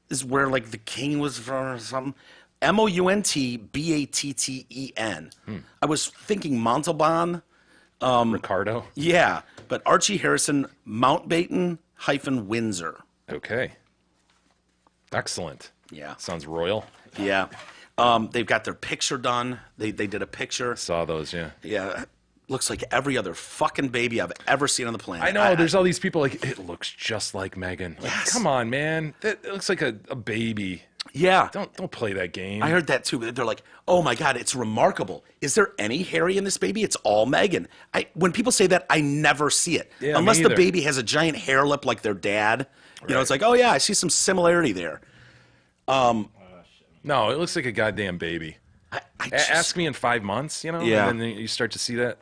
is where like the king was from or something. Mountbatten. I was thinking Montalban. Ricardo. Yeah, but Archie Harrison Mountbatten hyphen Windsor. Okay. Excellent. Yeah. Sounds royal. Yeah. They've got their picture done. They did a picture. Saw those, yeah. Yeah. Looks like every other fucking baby I've ever seen on the planet. I know, there's all these people like, it looks just like Megan. Like, Yes. come on, man. That it looks like a baby. Yeah. Don't play that game. I heard that too. They're like, oh my God, it's remarkable. Is there any Harry in this baby? It's all Megan. When people say that, I never see it. Yeah, me Unless the either. baby has a giant hair lip like their dad. You know, it's like, oh yeah, I see some similarity there. No, it looks like a goddamn baby. I just- Ask me in 5 months, you know? Yeah. And then you start to see that.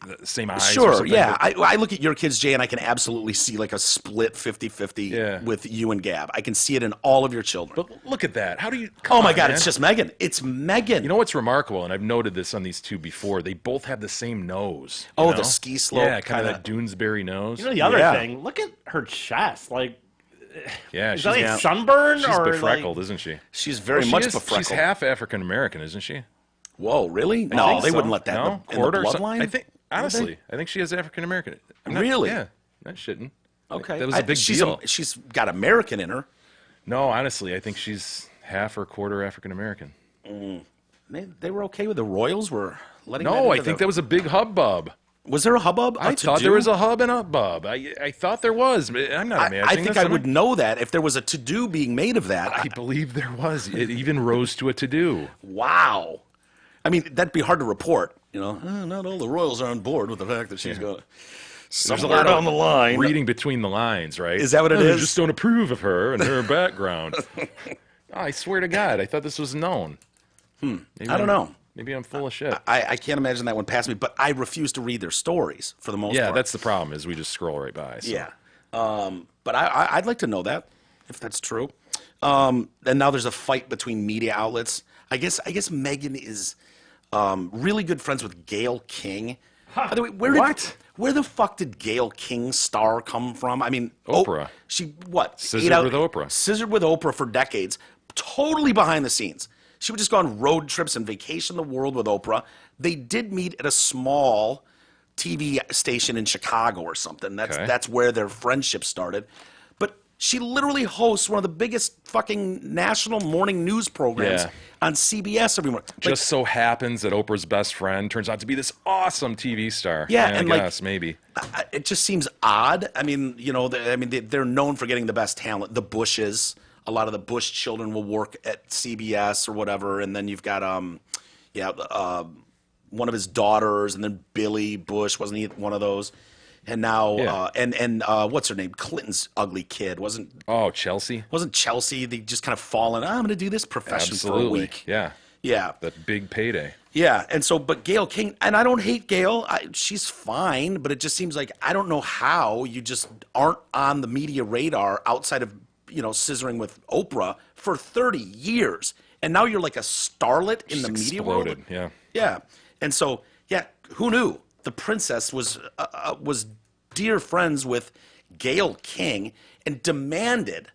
The same eyes. or Sure, something, yeah. but- I look at your kids, Jay, and I can absolutely see like a split 50-50 Yeah. with you and Gab. I can see it in all of your children. But look at that. How do you. Oh my on, God, man. it's just Megan. It's Megan. You know what's remarkable, and I've noted this on these two before, they both have the same nose. you Oh, know? the ski slope Yeah, kind of kinda- that Doonesbury nose. You know the other Yeah. thing? Look at her chest. Like, Yeah, is she's, that like sunburn she's or befreckled, like, isn't she? She's very Well, much she is- befreckled. She's half African American, isn't she? Whoa, really? I No, think they so. wouldn't let that No? in the Quarter or bloodline. I think, honestly, I think she is African American. Really? Yeah, not shitting. Okay, That was a big deal. She's got American in her. No, honestly, I think she's half or quarter African American. They were okay with the Royals were letting. that No, I into think the- that was a big hubbub. Was there a hubbub? I thought there was a hub and a bub. I thought there was. But I'm not imagining I think this, I am would know that if there was a to-do being made of that. I believe there was. It even rose to a to-do. Wow. I mean, that'd be hard to report. You know, not all the Royals are on board with the fact that she's got There's somewhere down the line. reading between the lines, right? Is that what it They is? just don't approve of her and her background. I swear to God, I thought this was known. Maybe I don't know. Maybe I'm full of shit. I can't imagine that one passed me, but I refuse to read their stories for the most Yeah, part. that's the problem. Is we just scroll right by. So. Yeah. But I'd like to know that, if that's true. And now there's a fight between media outlets. I guess Megan is really good friends with Gayle King. By the way, where the fuck did Gayle King's star come from? I mean, Oprah. She what? Scissored ate out- with Oprah. Scissored with Oprah for decades. Totally behind the scenes. She would just go on road trips and vacation the world with Oprah. They did meet at a small TV station in Chicago or something. Okay. That's where their friendship started. But She literally hosts one of the biggest fucking national morning news programs Yeah. on CBS every morning. Like, Just so happens that Oprah's best friend turns out to be this awesome TV star. Yeah, I and, like, guess, maybe. it just seems odd. I mean, you know, they're known for getting the best talent. The Bushes, a lot of the Bush children will work at CBS or whatever, and then you've got one of his daughters, and then Billy Bush, wasn't he one of those? And now what's her name? Clinton's ugly kid wasn't Chelsea? Chelsea? They just kind of fallen. I'm going to do this profession for a Absolutely. week. Yeah. Yeah. That big payday. Yeah, and so, but Gayle King, and I don't hate Gayle. She's fine, but it just seems like I don't know how you just aren't on the media radar outside of, you know, scissoring with Oprah for 30 years. And now you're like a starlet in the media world. Exploded, yeah. Yeah. And so, yeah, who knew? The princess was dear friends with Gayle King and demanded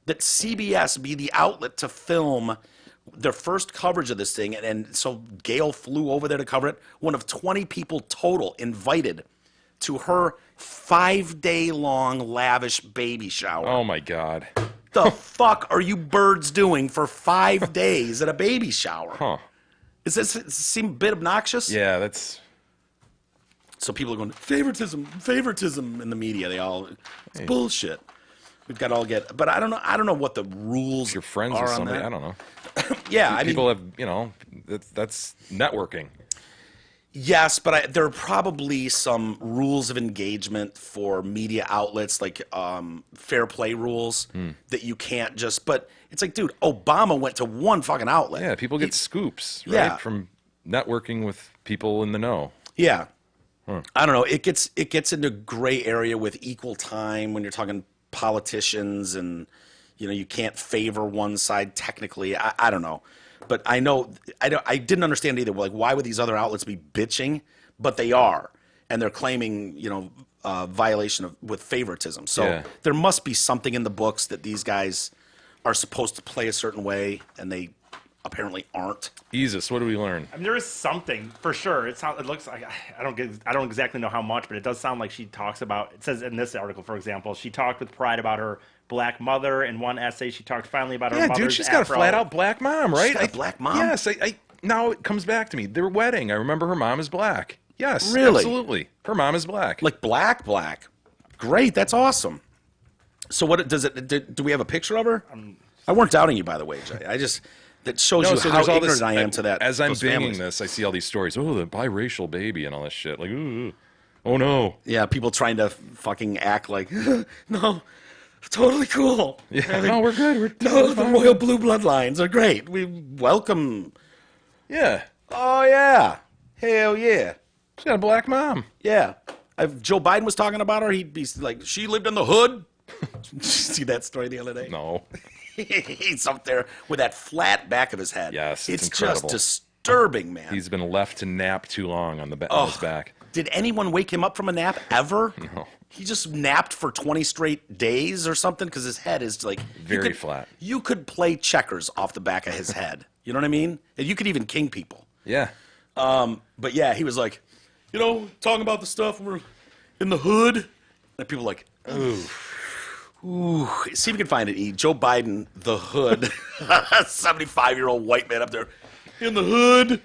that CBS be the outlet to film their first coverage of this thing. And so Gayle flew over there to cover it. One of 20 people total invited to her 5-day-long lavish baby shower. Oh, my God. The fuck are you birds doing for 5 days at a baby shower? Huh. Does this seem a bit obnoxious? Yeah, that's... So people are going, favoritism in the media. It's bullshit. We've got to all get, but I don't know what the rules You're friends are with on somebody. that. I don't know. Yeah, I mean, People have, you know, that's networking. yes, but there are probably some rules of engagement for media outlets, like fair play rules that you can't just. But it's like, dude, Obama went to one fucking outlet. Yeah, people get scoops, right? Yeah. From networking with people in the know. Yeah. I don't know. It gets into gray area with equal time when you're talking politicians, and you know you can't favor one side technically. I don't know, but I know I didn't understand either. Like, why would these other outlets be bitching? But they are, and they're claiming violation with favoritism. So Yeah. there must be something in the books that these guys are supposed to play a certain way, and they apparently aren't. Jesus, what do we learn? I mean, there is something for sure. It looks like I don't exactly know how much, but it does sound like she talks about. It says in this article, for example, she talked with pride about her black mother. In one essay, she talked finally about her Yeah, mother's dude, she's got a afro. flat out black mom, right? got a black mom? Yes, now it comes back to me. Their wedding, I remember her mom is black. Yes, Really? absolutely. Her mom is black. Like black. Great, that's awesome. So what does it? Do we have a picture of her? I weren't doubting you, by the way, Jay. That shows you how ignorant I am to that. As I'm those binging families. this, I see all these stories. Oh, the biracial baby and all this shit. Like, ooh, oh no. Yeah, people trying to fucking act like no, totally cool. Yeah, no, we're good. No, the royal blue bloodlines are great. We welcome. Yeah, Oh yeah, hell yeah, she's got a black mom. yeah. If Joe Biden was talking about her, he'd be like, she lived in the hood. Did you see that story the other day? No. He's up there with that flat back of his head. Yes, it's it's just incredible. disturbing, man. He's been left to nap too long on on his back. Did anyone wake him up from a nap ever? No. He just napped for 20 straight days or something because his head is like Very flat. You could play checkers off the back of his head. You know what I mean? And you could even king people. Yeah. But yeah, he was like, talking about the stuff we're in the hood. And people were like, ooh, see if you can find it. Joe Biden, the hood, 75-year-old white man up there in the hood.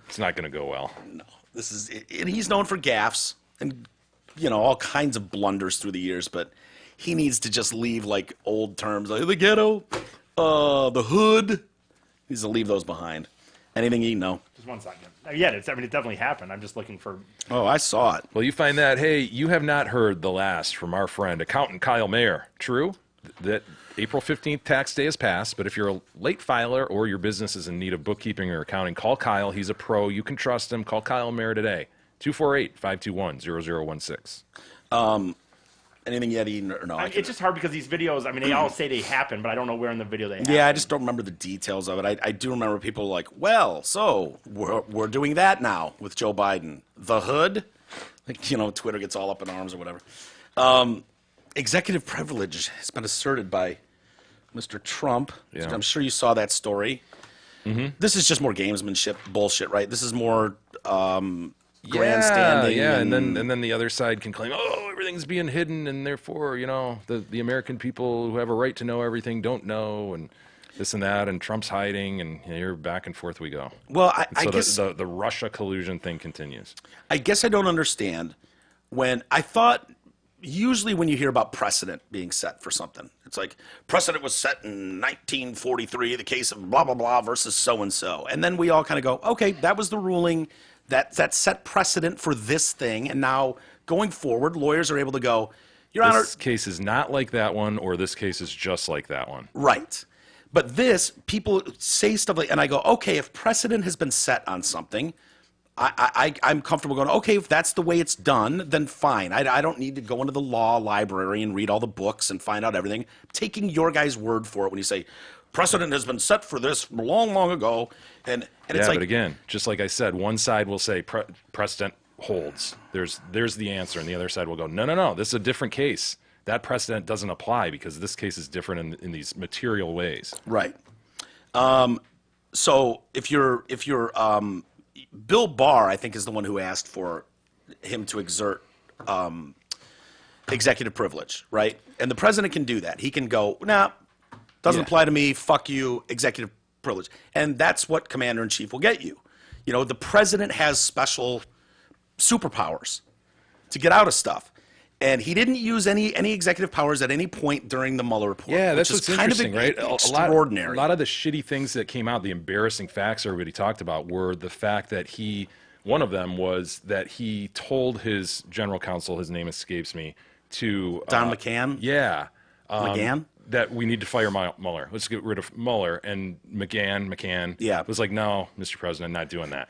It's not going to go well. No, and he's known for gaffes and all kinds of blunders through the years. But he needs to just leave like old terms like the ghetto, the hood. He needs to leave those behind. Anything you know? Just one second. Yeah, it definitely happened. I'm just looking for. Oh, I saw it. Well, you find that, hey, you have not heard the last from our friend, accountant Kyle Mayer. True that April 15th tax day has passed, but if you're a late filer or your business is in need of bookkeeping or accounting, call Kyle. He's a pro. You can trust him. Call Kyle Mayer today. 248-521-0016. Anything yet, Eden? Or no? It's just hard because these videos. I mean, they all say they happen, but I don't know where in the video they happen. Yeah, I just don't remember the details of it. I do remember people like, well, so we're doing that now with Joe Biden. The hood? Like, Twitter gets all up in arms or whatever. Executive privilege has been asserted by Mr. Trump. Yeah. I'm sure you saw that story. Mm-hmm. This is just more gamesmanship bullshit, right? This is more grandstanding. Yeah, and then the other side can claim, oh, everything's being hidden, and therefore, the American people who have a right to know everything don't know, and this and that, and Trump's hiding, and here back and forth we go. Well, So I guess the Russia collusion thing continues. I guess I don't understand when I thought usually when you hear about precedent being set for something, it's like precedent was set in 1943, the case of blah blah blah versus so and so, and then we all kind of go, okay, that was the ruling that set precedent for this thing, and now going forward, lawyers are able to go, Your Honor, This case is not like that one, or this case is just like that one. right. But this, people say stuff like, and I go, okay, if precedent has been set on something, I'm comfortable going, okay, if that's the way it's done, then fine. I don't need to go into the law library and read all the books and find out everything. I'm taking your guys' word for it when you say, precedent has been set for this long, long ago. And Yeah, it's like, but again, just like I said, one side will say precedent holds. There's the answer, and the other side will go, no, this is a different case. That precedent doesn't apply because this case is different in these material ways. right. So if you're Bill Barr, I think, is the one who asked for him to exert executive privilege, right? And the president can do that. He can go, nah, doesn't Yeah. apply to me, fuck you, executive privilege. And that's what commander-in-chief will get you. The president has special superpowers to get out of stuff. And he didn't use any executive powers at any point during the Mueller report. Yeah, that's which what's is kind interesting, of right? extraordinary. A lot of the shitty things that came out, the embarrassing facts everybody talked about, were the fact that one of them was that he told his general counsel, his name escapes me, to Don McCann? Yeah. McGahn? That we need to fire Mueller. Let's get rid of Mueller. And McCann Yeah. was like, no, Mr. President, not doing that.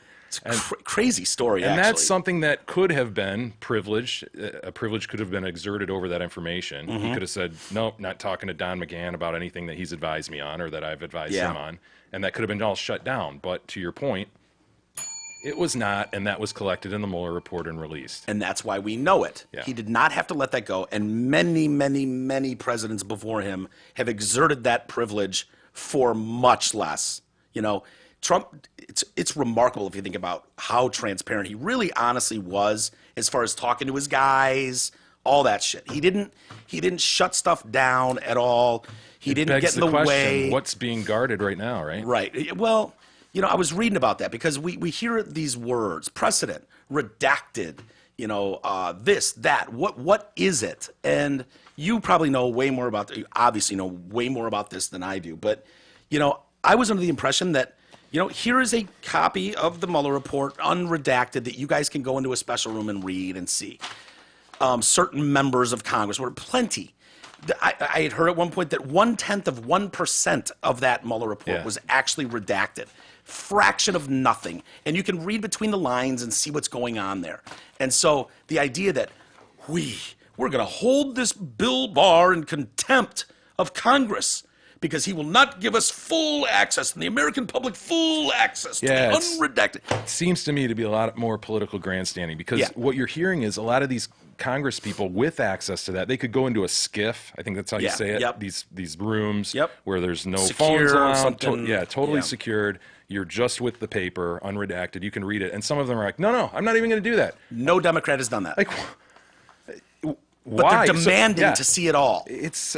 It's a crazy story, And actually. that's something that could have been privilege. A privilege could have been exerted over that information. Mm-hmm. He could have said, nope, not talking to Don McGahn about anything that he's advised me on or that I've advised Yeah. him on. And that could have been all shut down. But to your point, it was not, and that was collected in the Mueller report and released. And that's why we know it. Yeah. He did not have to let that go. And many, many, many presidents before him have exerted that privilege for much less. Trump, it's remarkable if you think about how transparent he really honestly was as far as talking to his guys, all that shit. He didn't shut stuff down at all. He didn't Begs get in the the question, way. what's being guarded right now, right? Right. Well, I was reading about that because we hear these words, precedent, redacted, this, that. What is it? And you probably know way more about you obviously know way more about this than I do. But, I was under the impression that, here is a copy of the Mueller report, unredacted, that you guys can go into a special room and read and see. Certain members of Congress were plenty. I had heard at one point that 0.1% of that Mueller report Yeah. was actually redacted. Fraction of nothing. And you can read between the lines and see what's going on there. And so the idea that we're going to hold this Bill Barr in contempt of Congress because he will not give us full access, and the American public full access to Yeah, the it's- unredacted. Seems to me to be a lot more political grandstanding because Yeah. what you're hearing is a lot of these Congress people with access to that, they could go into a skiff. I think that's how you Yeah, say it. yep. These rooms Yep. where there's no Secure, phones allowed. something- Totally yeah. secured. You're just with the paper, unredacted. You can read it. And some of them are like, no, I'm not even going to do that. No Democrat has done that. Like, but why? they're So- demanding yeah, to see it all. It's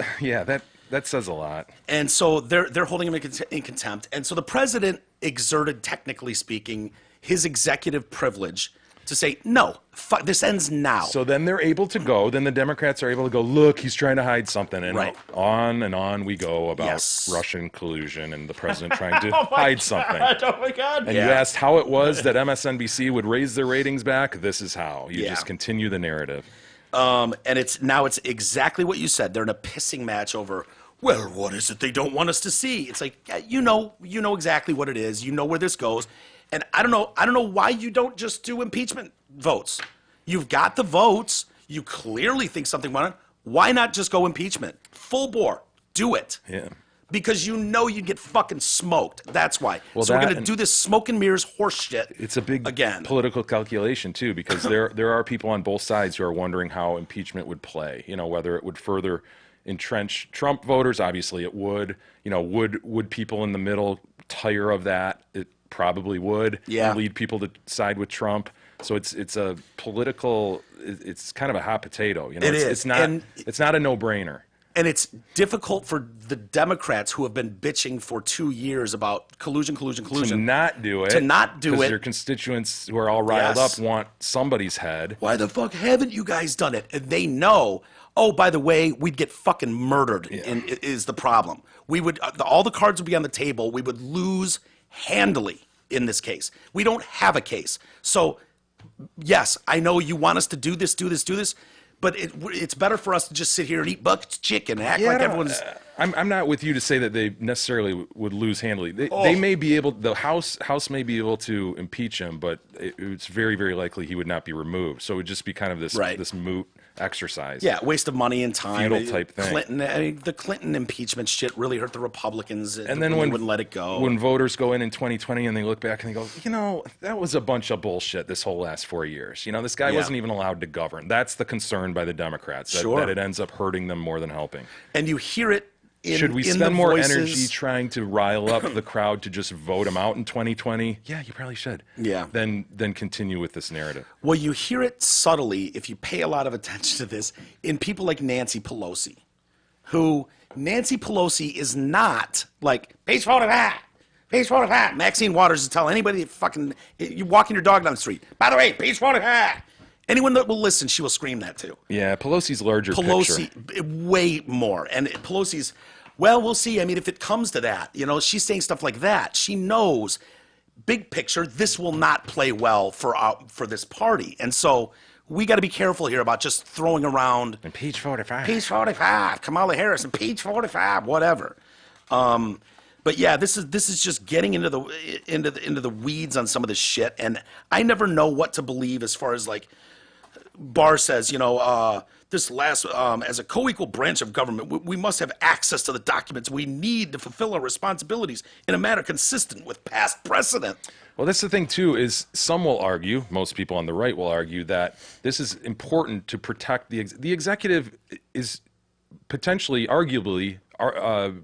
that says a lot. And so they're holding him in contempt. And so the president exerted, technically speaking, his executive privilege to say, no, this ends now. So then they're able to go. Then the Democrats are able to go, look, he's trying to hide something. And Right. on we go about Yes. Russian collusion and the president trying to hide something. Oh my God. And Yeah. you asked how it was that MSNBC would raise their ratings back. This is how. You Yeah. just continue the narrative. And it's exactly what you said. They're in a pissing match over, well, what is it they don't want us to see? It's like, yeah, you know exactly what it is. You know where this goes. And I don't know why you don't just do impeachment votes. You've got the votes. You clearly think something went on. Why not just go impeachment? Full bore. Do it. Yeah. Because you'd get fucking smoked. That's why. Well, So we're that going to and- do this smoke and mirrors horse shit. It's a big again. political calculation too, because there are people on both sides who are wondering how impeachment would play. Whether it would further entrench Trump voters. Obviously, it would. Would people in the middle tire of that? It probably would. Yeah. Lead people to side with Trump. So it's a political. It's kind of a hot potato. You know, It it's, is. It's not. And it's not a no-brainer. And it's difficult for the Democrats who have been bitching for 2 years about collusion. To not do it. To not do because it. your constituents who are all riled Yes. up want somebody's head. Why the fuck haven't you guys done it? And they know, oh, by the way, we'd get fucking murdered is the problem. We would, all the cards would be on the table. We would lose handily in this case. We don't have a case. So, yes, I know you want us to do this, but it's better for us to just sit here and eat buckets of chicken and act like everyone's... I'm not with you to say that they necessarily would lose handily. They may be able. The House may be able to impeach him, but it's very, very likely he would not be removed. So it would just be kind of this moot exercise. Yeah, waste of money and time. Feudal type thing. The Clinton impeachment shit really hurt the Republicans. And then they when wouldn't let it go. When voters go in 2020 and they look back and they go, you know, that was a bunch of bullshit this whole last 4 years. You know, this guy wasn't even allowed to govern. That's the concern by the Democrats, that it ends up hurting them more than helping. And you hear it Should we in spend the more voices. energy trying to rile up the crowd to just vote him out in 2020? Yeah, you probably should. Yeah. Then continue with this narrative. Well, you hear it subtly, if you pay a lot of attention to this, in people like Nancy Pelosi, who Nancy Pelosi is not like, page 45, page 45. Maxine Waters is telling anybody that fucking, you're walking your dog down the street. By the way, page 45. Anyone that will listen, she will scream that too. Yeah, Pelosi's larger Pelosi, picture. way more. And Pelosi's, well, we'll see. I mean, if it comes to that, you know, she's saying stuff like that. She knows, big picture, this will not play well for this party. And so we got to be careful here about just throwing around. And page 45. Page 45, Kamala Harris, and page 45, whatever. But yeah, this is just getting into the weeds on some of this shit, and I never know what to believe as far as like Barr says, you know, this last as a co-equal branch of government, we must have access to the documents we need to fulfill our responsibilities in a manner consistent with past precedent. Well, that's the thing, too, is some will argue, most people on the right will argue, that this is important to protect the executive is potentially, arguably,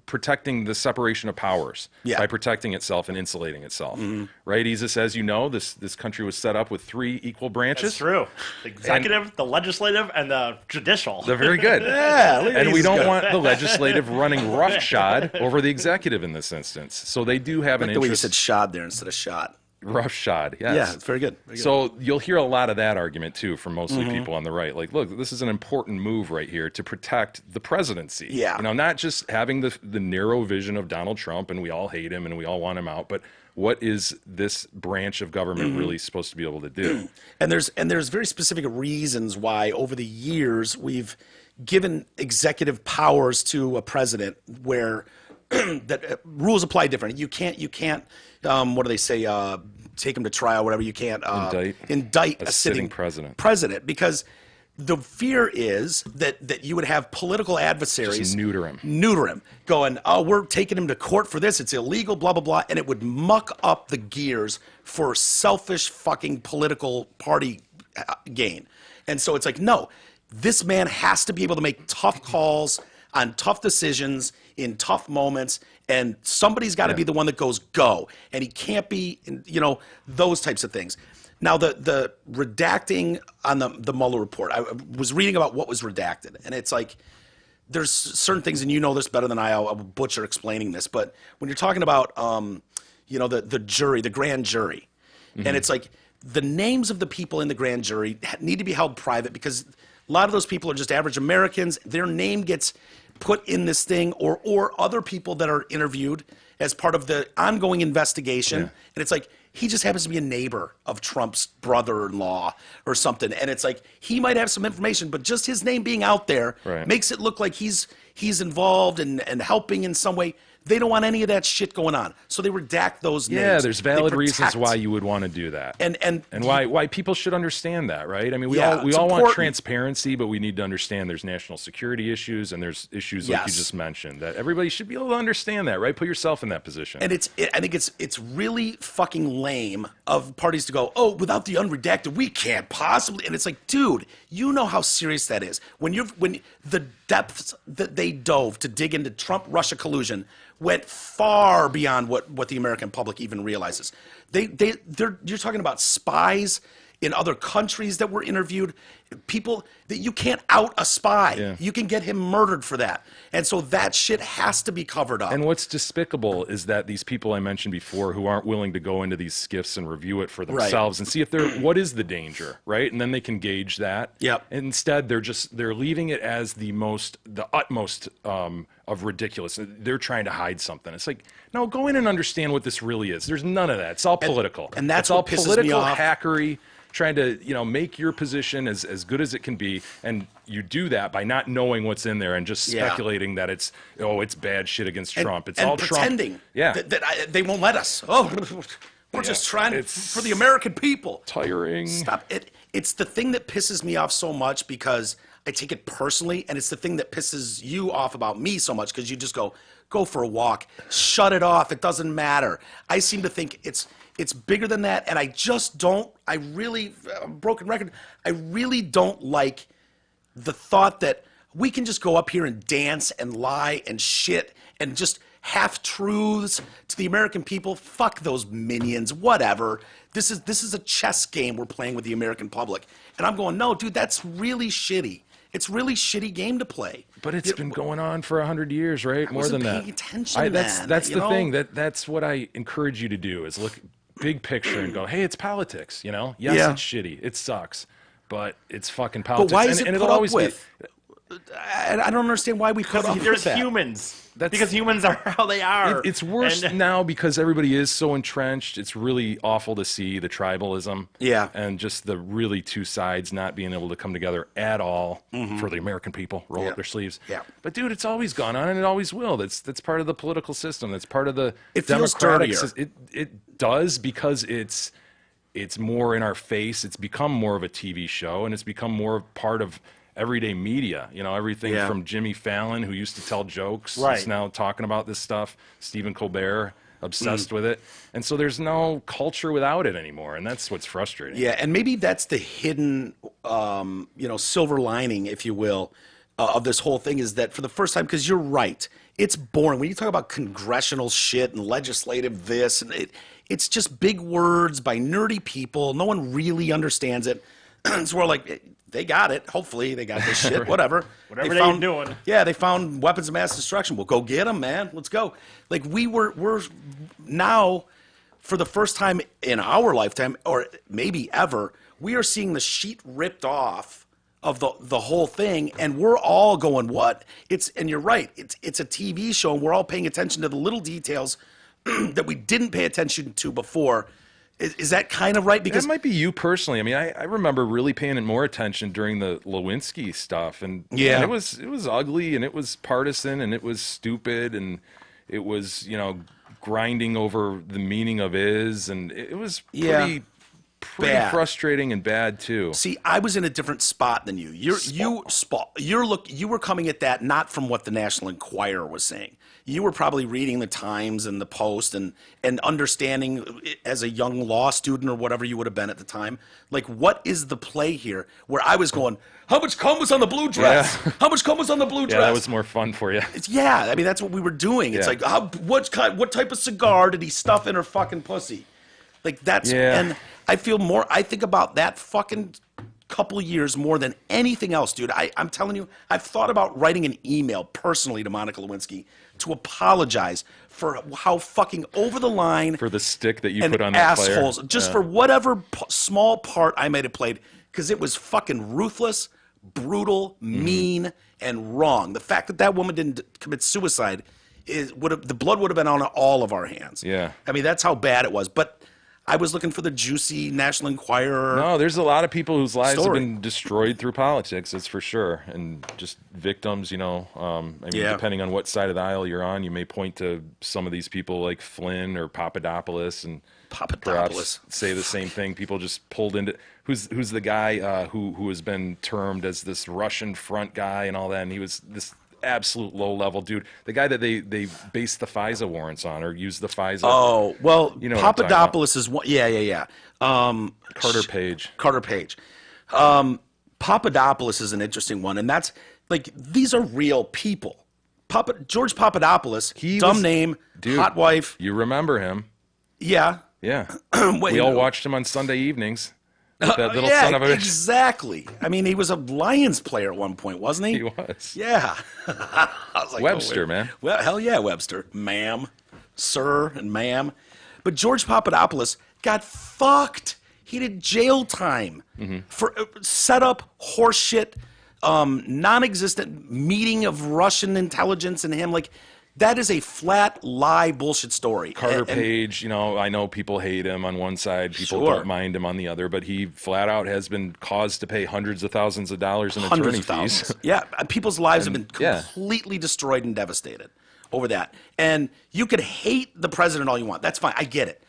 protecting the separation of powers by protecting itself and insulating itself. Right, Isis, as you know, this country was set up with 3 equal branches. That's true. The executive, the legislative, and the judicial. They're very good. Yeah, and we don't want the legislative running roughshod over the executive in this instance. So they do have an The way you interest. said shod there instead of shot. Roughshod, yes. Yeah, it's very good. Very good. So you'll hear a lot of that argument too from mostly people on the right. Like, look, this is an important move right here to protect the presidency. Yeah. You know, not just having the narrow vision of Donald Trump and we all hate him and we all want him out, but what is this branch of government really supposed to be able to do? And there's very specific reasons why over the years we've given executive powers to a president where that rules apply different. You can't what do they say? Take him to trial, whatever. You can't indict a sitting president because the fear is that you would have political adversaries Just neuter him, going, oh, we're taking him to court for this. It's illegal, blah blah blah, and it would muck up the gears for selfish fucking political party gain. And so it's like, no, this man has to be able to make tough calls on tough decisions in tough moments, and somebody's got to be the one that goes go, and he can't be, you know, those types of things. Now, the redacting on the Mueller report, I was reading about what was redacted, and it's like there's certain things, and you know this better than I'll butcher explaining this, but when you're talking about, you know, the jury, the grand jury, and it's like the names of the people in the grand jury need to be held private because a lot of those people are just average Americans. Their name gets put in this thing or other people that are interviewed as part of the ongoing investigation. And it's like, he just happens to be a neighbor of Trump's brother-in-law or something. And it's like, he might have some information, but just his name being out there makes it look like he's involved and helping in some way. They don't want any of that shit going on. So they redact those names. Yeah, there's valid reasons why you would want to do that. And why people should understand that, right? I mean, we all want transparency, but we need to understand there's national security issues and there's issues like you just mentioned that everybody should be able to understand that, right? Put yourself in that position. And I think it's really fucking lame of parties to go, oh, without the unredacted, we can't possibly. And it's like, dude, you know how serious that is. When the depths that they dove to dig into Trump-Russia collusion went far beyond what the American public even realizes. You're talking about spies in other countries that were interviewed, people that you can't out a spy. Yeah. You can get him murdered for that. And so that shit has to be covered up. And what's despicable is that these people I mentioned before who aren't willing to go into these skiffs and review it for themselves and see if what is the danger, right? And then they can gauge that. Yep. And instead, they're leaving it as the utmost of ridiculous. They're trying to hide something. It's like, no, go in and understand what this really is. There's none of that. It's all political. And that's it's all what pisses me political off. hackery, trying to make your position as good as it can be, and you do that by not knowing what's in there and just speculating that it's bad shit against Trump. It's all pretending Trump. Yeah, that they won't let us. Oh, we're just trying for the American people. tiring. Stop it. It's the thing that pisses me off so much because I take it personally, and it's the thing that pisses you off about me so much because you just go for a walk, shut it off. It doesn't matter. I seem to think it's bigger than that, and I just don't. I really, broken record. I really don't like the thought that we can just go up here and dance and lie and shit and just half truths to the American people. Fuck those minions. Whatever. This is a chess game we're playing with the American public, and I'm going, no, dude, that's really shitty. It's a really shitty game to play. But it's been going on for 100 years, right? More wasn't than that. paying attention then, That's you the know? thing. That's what I encourage you to do is look big picture and go, hey, it's politics. Yes, Yeah. it's shitty. It sucks, but it's fucking politics. But why is and it it'll put up always with? I don't understand why we put up with There's that. humans. That's- because humans are how they are. It's worse And- now because everybody is so entrenched. It's really awful to see the tribalism. Yeah. And just the really two sides not being able to come together at all for the American people, roll up their sleeves. Yeah. But dude, it's always gone on and it always will. That's part of the political system. That's part of the It feels democratic dirtier. system. It does because it's more in our face. It's become more of a TV show and it's become more part of everyday media. Everything Yeah. from Jimmy Fallon, who used to tell jokes, Right. is now talking about this stuff. Stephen Colbert, obsessed with it. And so there's no culture without it anymore. And that's what's frustrating. Yeah, and maybe that's the hidden, silver lining, if you will, of this whole thing is that for the first time, because you're right, it's boring. When you talk about congressional shit and legislative this, and it's just big words by nerdy people. No one really understands it. So we're like, they got it. Hopefully they got this shit. Whatever. Whatever they're doing. Yeah, they found weapons of mass destruction. We'll go get them, man. Let's go. Like we're now, for the first time in our lifetime, or maybe ever, we are seeing the sheet ripped off of the whole thing, and we're all going, what? And you're right. It's a TV show, and we're all paying attention to the little details that we didn't pay attention to before. Is that kind of right? Because That might be you personally. I mean, I remember really paying more attention during the Lewinsky stuff, and Yeah. and it was ugly, and it was partisan, and it was stupid, and it was grinding over the meaning of and it was pretty Bad. frustrating and bad too. See, I was in a different spot than you. You were coming at that not from what the National Enquirer was saying. You were probably reading the Times and the Post and understanding as a young law student or whatever you would have been at the time, like what is the play here? Where I was going, how much cum was on the blue dress? Yeah. How much cum was on the blue dress? Yeah, that was more fun for you. Yeah, I mean that's what we were doing. It's Yeah. like, what type of cigar did he stuff in her fucking pussy? Like that's Yeah. and I think about that fucking couple years more than anything else, dude. I'm telling you, I've thought about writing an email personally to Monica Lewinsky to apologize for how fucking over the line For the stick that you and put on that player. assholes, just Yeah. for whatever small part I might have played, because it was fucking ruthless, brutal, Mm-hmm. mean, and wrong. The fact that that woman didn't commit suicide the blood would have been on all of our hands. Yeah. I mean, that's how bad it was. But I was looking for the juicy National Enquirer. No, there's a lot of people whose lives Story. have been destroyed through politics, that's for sure. And just victims, I mean, Yeah. depending on what side of the aisle you're on, you may point to some of these people like Flynn or Papadopoulos and perhaps say the same thing. People just pulled into who's the guy who has been termed as this Russian front guy and all that, and he was this absolute low level dude. The guy that they based the FISA warrants on or used the FISA. Oh, well, You know what I'm talking about. Papadopoulos is one. Yeah. Carter Page. Carter Page. Papadopoulos is an interesting one, and that's like these are real people. George Papadopoulos, dumb was- name, Dude, hot wife. You remember him? Yeah. Yeah. Wait, We all watched him on Sunday evenings. That little yeah, son of a bitch. exactly. I mean, he was a Lions player at one point, wasn't he? He was. Yeah. I was like, Webster, wait. man. Well, hell yeah, Webster. Ma'am, sir, and ma'am. But George Papadopoulos got fucked. He did jail time for set up horseshit, non-existent meeting of Russian intelligence and him. Like, that is a flat lie bullshit story. Carter And- Page, I know people hate him on one side, people Sure. don't mind him on the other, but he flat out has been caused to pay hundreds of thousands of dollars in Hundreds attorney of thousands. fees. Yeah, people's lives have been yeah. completely destroyed and devastated over that. And you could hate the president all you want. That's fine. I get it.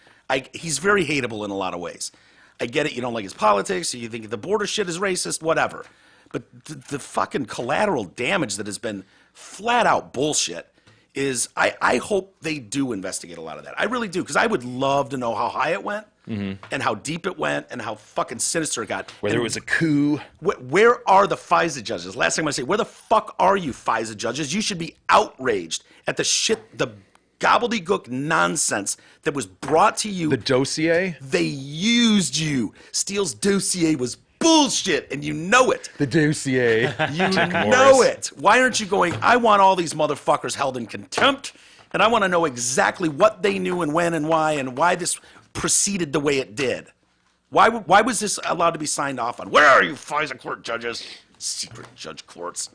He's very hateable in a lot of ways. I get it. You don't like his politics. You think the border shit is racist, whatever. But the fucking collateral damage that has been flat out bullshit is I hope they do investigate a lot of that. I really do, because I would love to know how high it went and how deep it went and how fucking sinister it got. Whether And it was a coup. where are the FISA judges? Last thing I'm going to say, where the fuck are you, FISA judges? You should be outraged at the shit, the gobbledygook nonsense that was brought to you. The dossier? They used you. Steele's dossier was bullshit, and you know it. The dossier. You know it. Why aren't you going, I want all these motherfuckers held in contempt, and I want to know exactly what they knew and when and why this proceeded the way it did. Why was this allowed to be signed off on? Where are you, FISA court judges? Secret judge courts.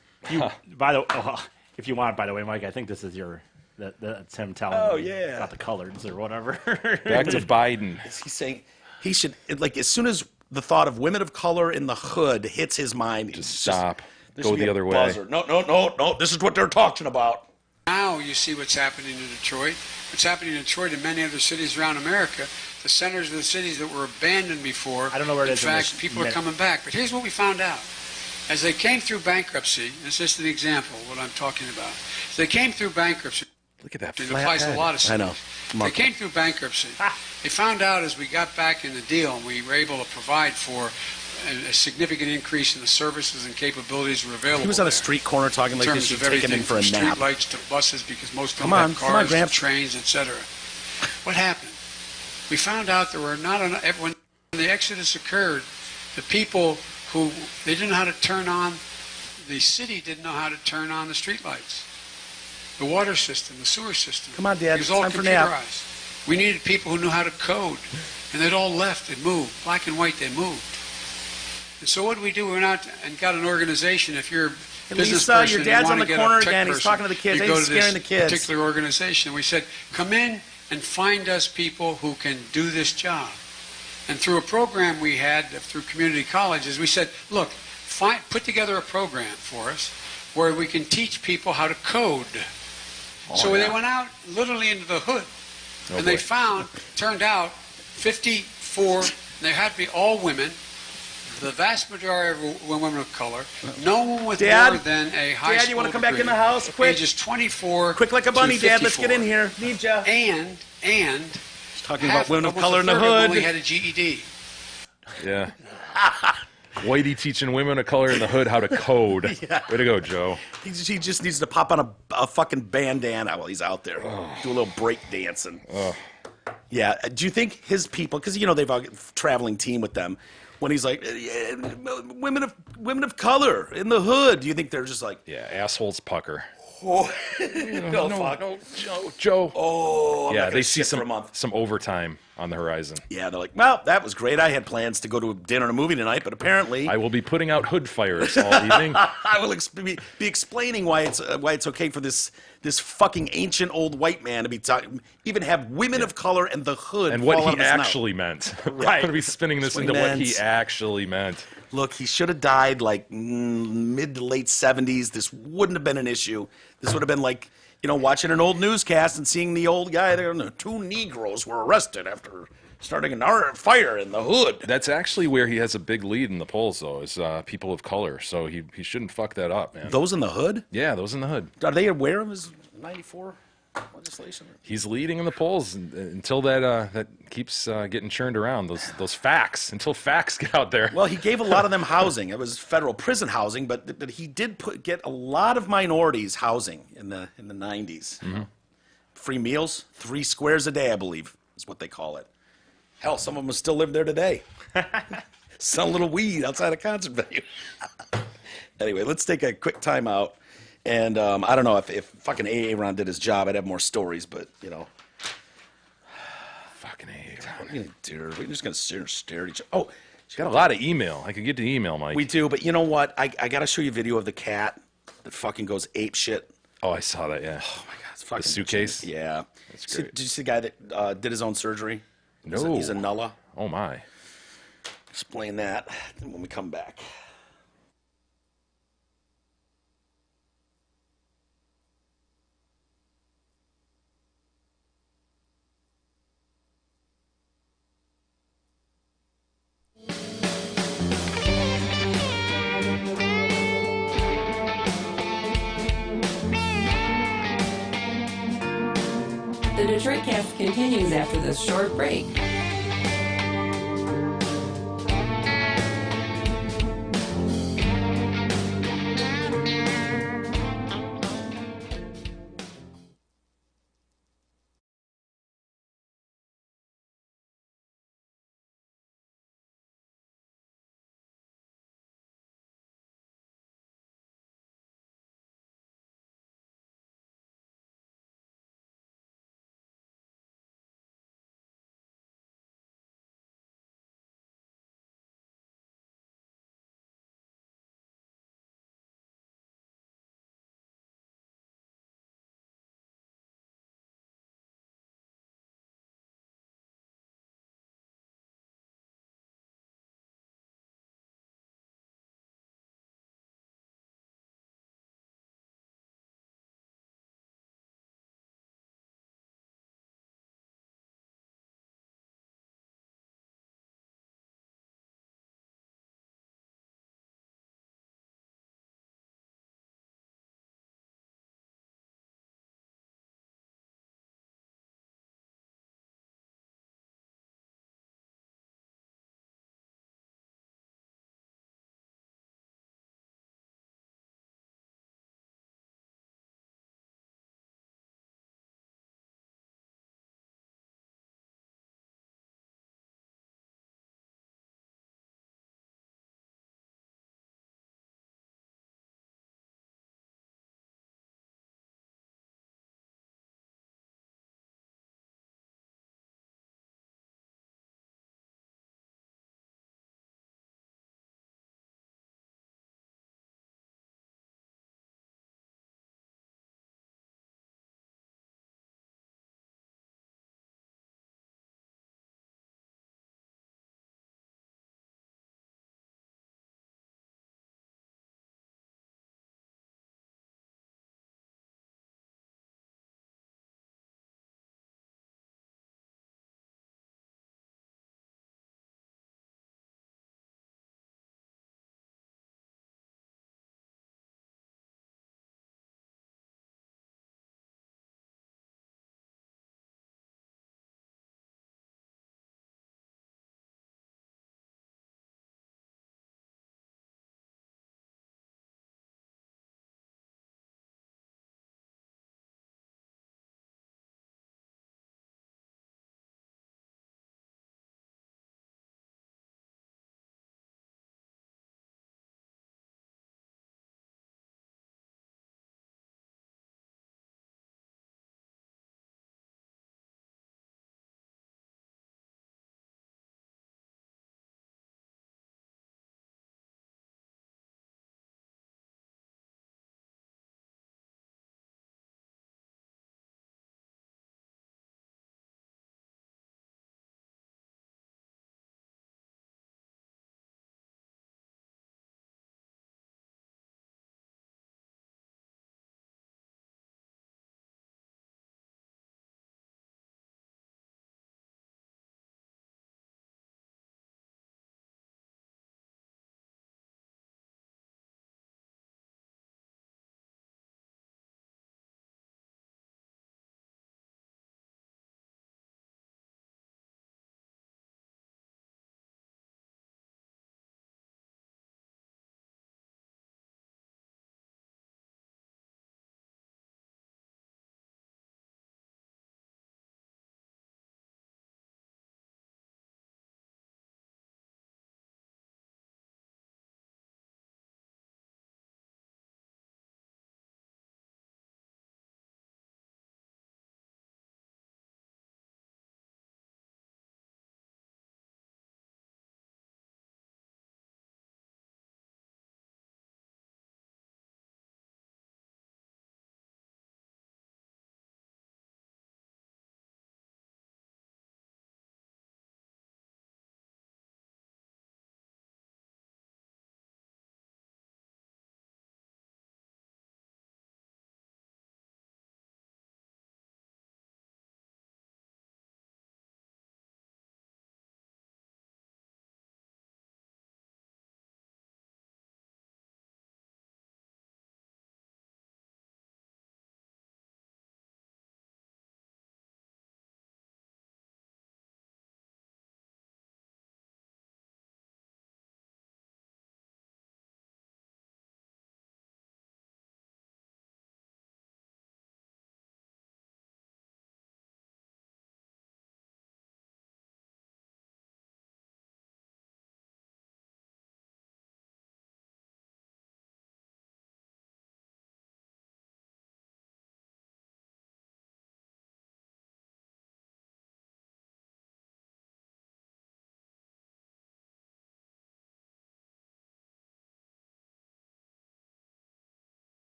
By the if you want, by the way, Mike, I think this is that's him telling Oh, me yeah. about the coloreds or whatever. Back to Biden. He's saying he should, like, as soon as the thought of women of color in the hood hits his mind, Just stop. there Go should be the a other way. buzzer. No. This is what they're talking about. Now you see what's happening in Detroit, what's happening in Detroit and many other cities around America, the centers of the cities that were abandoned before. I don't know where it in is in fact, this people are minute. coming back. But here's what we found out. As they came through bankruptcy, it's just an example of what I'm talking about. As they came through bankruptcy, Look at that it flat applies to a head. lot of cities. I know. They came through bankruptcy. They found out as we got back in the deal and we were able to provide for a significant increase in the services and capabilities that were available. He was on a there. street corner talking In like terms this. You of take him everything in for a from nap. street lights to buses, because most of them Come on, have come on, cars, Gramps. trains, etc. What happened? We found out there were not enough. When the exodus occurred, the people who they didn't know how to turn on, the city didn't know how to turn on the street lights, the water system, the sewer system. Come on, Dad, It was all time for nap. computerized. We needed people who knew how to code, and they'd all left and moved. Black and white, they moved. And so what did we do? We went out and got an organization. If you're a Hey, business Lisa, person, your you dad's wanna on the get a corner tech again. He's person, talking to the kids. you Hey, go he's to this scaring the kids. particular organization. We said, come in and find us people who can do this job. And through a program we had through community colleges, we said, look, put together a program for us where we can teach people how to code. So they went out literally into the hood, and they found, turned out, 54, they had to be all women, the vast majority were women of color, no one with Dad? more than a high Dad, school you wanna come back in degree, the house? Quick. ages 24 Quick like a bunny, to Dad. Let's get 54. in here. Need ya. And Talking half, about women of almost color a in the third of them hood. only had a GED. Yeah. Whitey teaching women of color in the hood how to code. Way to go, Joe. He just needs to pop on a fucking bandana while he's out there. Do a little break dancing. Yeah. Do you think his people, because, they've got a traveling team with them, when he's like, women of color in the hood, do you think they're just like, Yeah, assholes pucker. no, fuck. No, Joe. Oh, I'm Yeah, not gonna they see shit for a month. some overtime on the horizon. Yeah, they're like, well, that was great. I had plans to go to dinner and a movie tonight, but apparently I will be putting out hood fires all evening. I will be explaining why it's okay for this fucking ancient old white man to be talking, even have women of color and the hood And fall what out he of his mouth. actually meant. I'm Right. going to be spinning this That's what into he what he meant. actually meant. Look, he should have died like mid to late 70s. This wouldn't have been an issue. This would have been like, watching an old newscast and seeing the old guy there, and the two Negroes were arrested after starting a fire in the hood. That's actually where he has a big lead in the polls, though, is people of color. So he shouldn't fuck that up, man. Those in the hood? Yeah, those in the hood. Are they aware of his 94 legislation? He's leading in the polls until that keeps getting churned around. Those facts, until facts get out there. Well, he gave a lot of them housing. It was federal prison housing, but he did get a lot of minorities housing in the 90s. Free meals, 3 squares a day, I believe, is what they call it. Hell, some of them still live there today. Sell a little weed outside a concert venue. Anyway, let's take a quick time out. And I don't know if fucking Aaron did his job, I'd have more stories, but, you know. Fucking A. What are you going to do? We're just going to sit here and stare at each other. Oh, Got a lot of email. I could get to email, Mike. we do, but you know what? I got to show you a video of the cat that fucking goes ape shit. Oh, I saw that, yeah. Oh, my God. It's fucking suitcase? Yeah. That's great. Did you see the guy that did his own surgery? No. He's a nulla. Oh, my. Explain that when we come back. The Detroit Cast continues after this short break.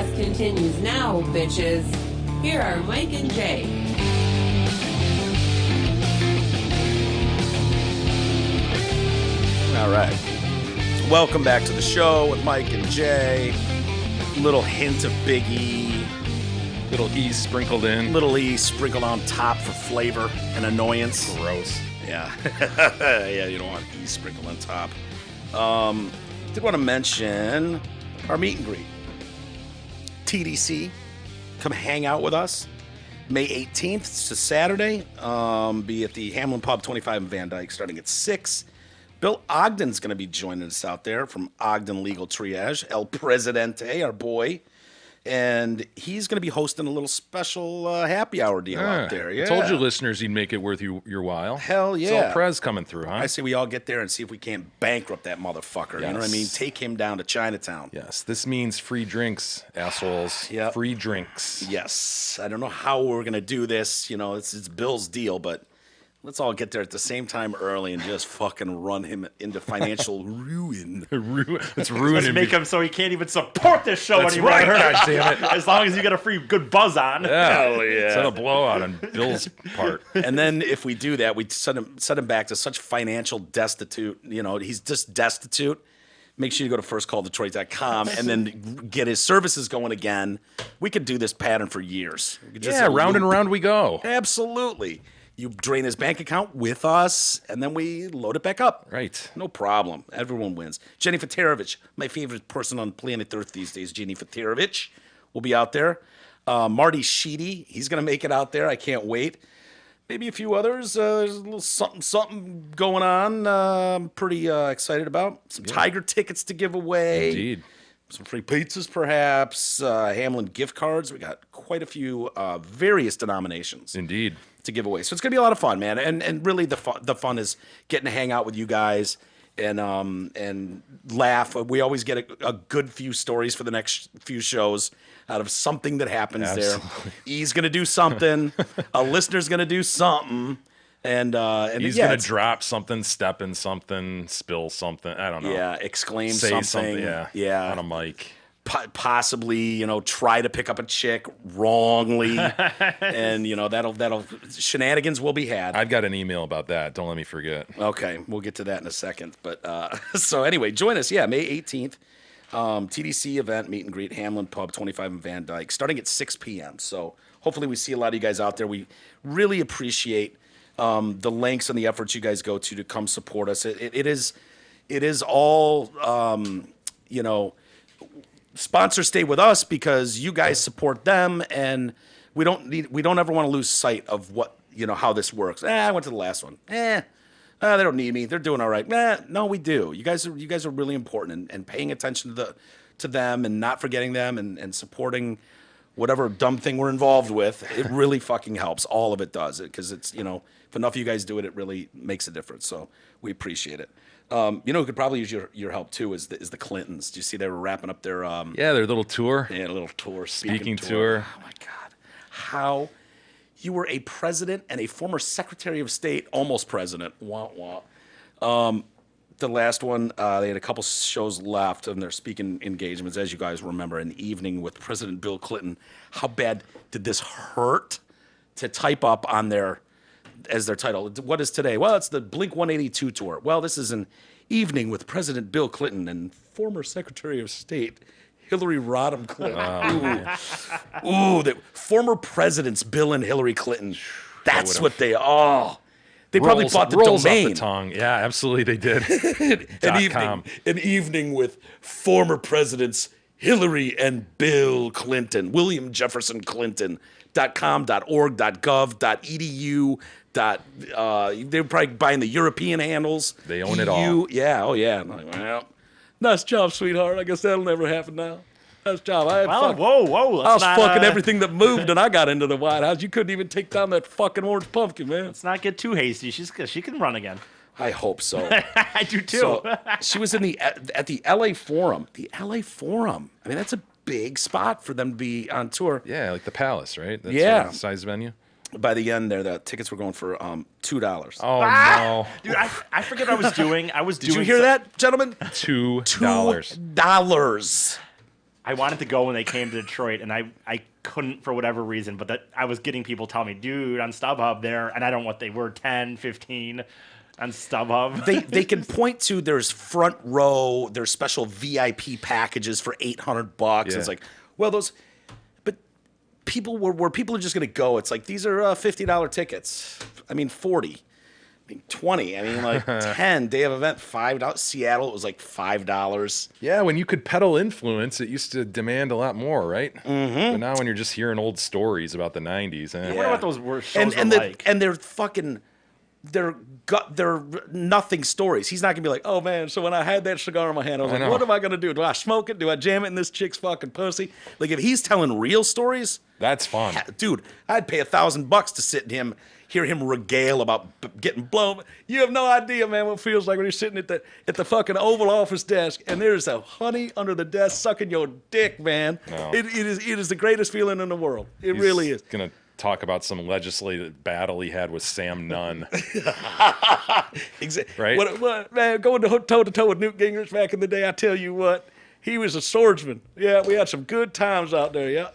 Cast continues now, bitches. Here are Mike and Jay. All right. Welcome back to the show with Mike and Jay. Little hint of Big E. Little E sprinkled in. Little E sprinkled on top for flavor and annoyance. Gross. Yeah. Yeah, you don't want E sprinkled on top. Did want to mention our meet and greet. TDC, come hang out with us. May 18th, it's a Saturday. Be at the Hamlin Pub 25 in Van Dyke starting at 6. Bill Ogden's going to be joining us out there from Ogden Legal Triage. El Presidente, our boy. And he's going to be hosting a little special happy hour deal out there. Yeah. I told you listeners he'd make it worth your while. Hell yeah. It's all Prez coming through, huh? I say we all get there and see if we can't bankrupt that motherfucker. You know what I mean? Yes. Take him down to Chinatown. Yes, this means free drinks, assholes. Yep. Free drinks. Yes. I don't know how we're going to do this. You know, it's Bill's deal, but let's all get there at the same time early and just fucking run him into financial ruin. It's ruining Let's make him so he can't even support this show That's anymore. right, God damn it. As long as you get a free good buzz on. Hell yeah. It's not a blowout on Bill's part. And then if we do that, we set him back to such financial destitute. You know, he's just destitute. Make sure you go to firstcalldetroit.com and then get his services going again. We could do this pattern for years. We could just Yeah, round and round we go. Absolutely. You drain his bank account with us, and then we load it back up. Right. No problem. Everyone wins. Jenny Fatarovich, my favorite person on planet Earth these days, Jenny Fatarovich, will be out there. Marty Sheedy, he's going to make it out there. I can't wait. Maybe a few others. There's a little something going on. I'm pretty excited about. Some Tiger tickets to give away. Indeed. Some free pizzas, perhaps. Hamlin gift cards. We got quite a few various denominations Indeed. to give away. So it's gonna be a lot of fun, man. And really the fun is getting to hang out with you guys and laugh. We always get a good few stories for the next few shows out of something that happens Absolutely. there. E's gonna do something. A listener's gonna do something. And He's yeah, going it's- to drop something, step in something, spill something. I don't know. yeah, exclaim Say something. Yeah. On a mic. Possibly, you know, try to pick up a chick wrongly, and you know that'll shenanigans will be had. I've got an email about that. Don't let me forget. Okay, we'll get to that in a second. But so anyway, join us. Yeah, May 18th, TDC event, meet and greet, Hamlin Pub, 25 in Van Dyke, starting at 6 p.m. So hopefully we see a lot of you guys out there. We really appreciate the lengths and the efforts you guys go to come support us. It is all you know. Sponsors stay with us because you guys support them, and we don't ever want to lose sight of what, you know, how this works. I went to the last one. They don't need me. They're doing all right. No, we do. You guys are really important, and paying attention to them and not forgetting them and supporting whatever dumb thing we're involved with. It really fucking helps. All of it does, because it's, you know, if enough of you guys do it, it really makes a difference. So we appreciate it. You know who could probably use your help too is the Clintons. Do you see they were wrapping up their Yeah, their little tour. a little tour, Speaking tour. Oh my God, how you were a president and a former Secretary of State, almost president. Wah wah. The last one, they had a couple shows left and their speaking engagements, as you guys remember, an evening with President Bill Clinton. How bad did this hurt to type up on their title? What is today? Well, it's the Blink 182 tour. Well, this is an evening with President Bill Clinton and former Secretary of State Hillary Rodham Clinton. Ooh, the former presidents Bill and Hillary Clinton. That's what they are. They probably bought the rolls domain. off the tongue. Yeah, absolutely they did. .com. An evening with former presidents Hillary and Bill Clinton, William Jefferson Clinton. .com, .org, .gov, .edu. They're probably buying the European handles. They own it all. Yeah, oh yeah. I'm like, well, nice job, sweetheart. I guess that'll never happen now. Nice job. Well, whoa. I was Let's not, fucking everything that moved, and I got into the White House. You couldn't even take down that fucking orange pumpkin, man. Let's not get too hasty. She can run again. I hope so. I do too. So she was in at the LA Forum. The LA Forum. I mean, that's a big spot for them to be on tour. Yeah, like the Palace, right? That's Yeah. the size venue. By the end there, the tickets were going for $2. Oh, no. Dude, I forget what I was doing. Did you hear that, gentlemen? $2. $2. I wanted to go when they came to Detroit, and I couldn't for whatever reason, but that I was getting people tell me, dude, on StubHub there, and I don't know what they were, 10, 15 on StubHub. They can point to there's front row, there's special VIP packages for $800. Yeah. It's like, well, those, but people where people are just gonna go. It's like these are $50 tickets. I mean, 40. I mean, 20. I mean, like 10 day of event, $5. Seattle, it was like $5. Yeah, when you could peddle influence, it used to demand a lot more, right? Mm-hmm. But now when you're just hearing old stories about the 90s, I wonder what those shows and were like. and they're fucking. They're nothing stories. He's not gonna be like, oh man, so when I had that cigar in my hand, I was like, know. what am I gonna do? Do I smoke it? Do I jam it in this chick's fucking pussy? Like if he's telling real stories, that's fun. dude, I'd pay $1,000 to sit and hear him regale about getting blown. You have no idea, man, what it feels like when you're sitting at the fucking Oval Office desk and there's a honey under the desk sucking your dick, man. No. It is the greatest feeling in the world. It He's really is. Gonna talk about some legislative battle he had with Sam Nunn. Right? What, man, going toe to toe with Newt Gingrich back in the day, I tell you what, he was a swordsman. Yeah, we had some good times out there. Yeah.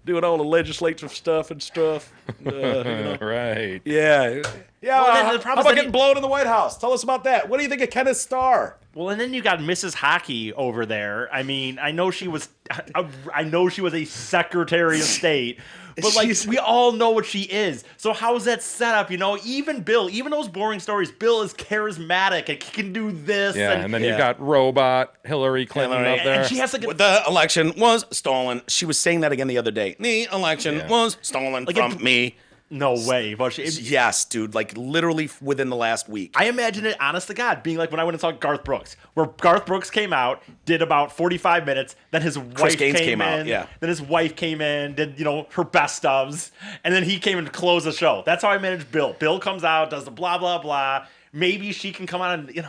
Doing all the legislative stuff and stuff. You know. Right. Yeah. Well, then the how problem is about that getting blown in the White House? Tell us about that. What do you think of Kenneth Starr? Well, and then you got Mrs. Hockey over there. I mean, I know she was a Secretary of State, but like we all know what she is. So how is that set up? You know, even Bill, even those boring stories, Bill is charismatic and he can do this. Yeah, and then you got Robot Hillary Clinton up there. and she has like a, The election was stolen. She was saying that again the other day. The election was stolen from me. no way. But Yes, dude. Like literally within the last week. I imagine it, honest to God, being like when I went and saw Garth Brooks, where Garth Brooks came out, did about 45 minutes, then his wife Gaines came in, out, yeah. Then his wife came in, did her best ofs, and then he came in to close the show. That's how I manage Bill. Bill comes out, does the blah blah blah. Maybe she can come on and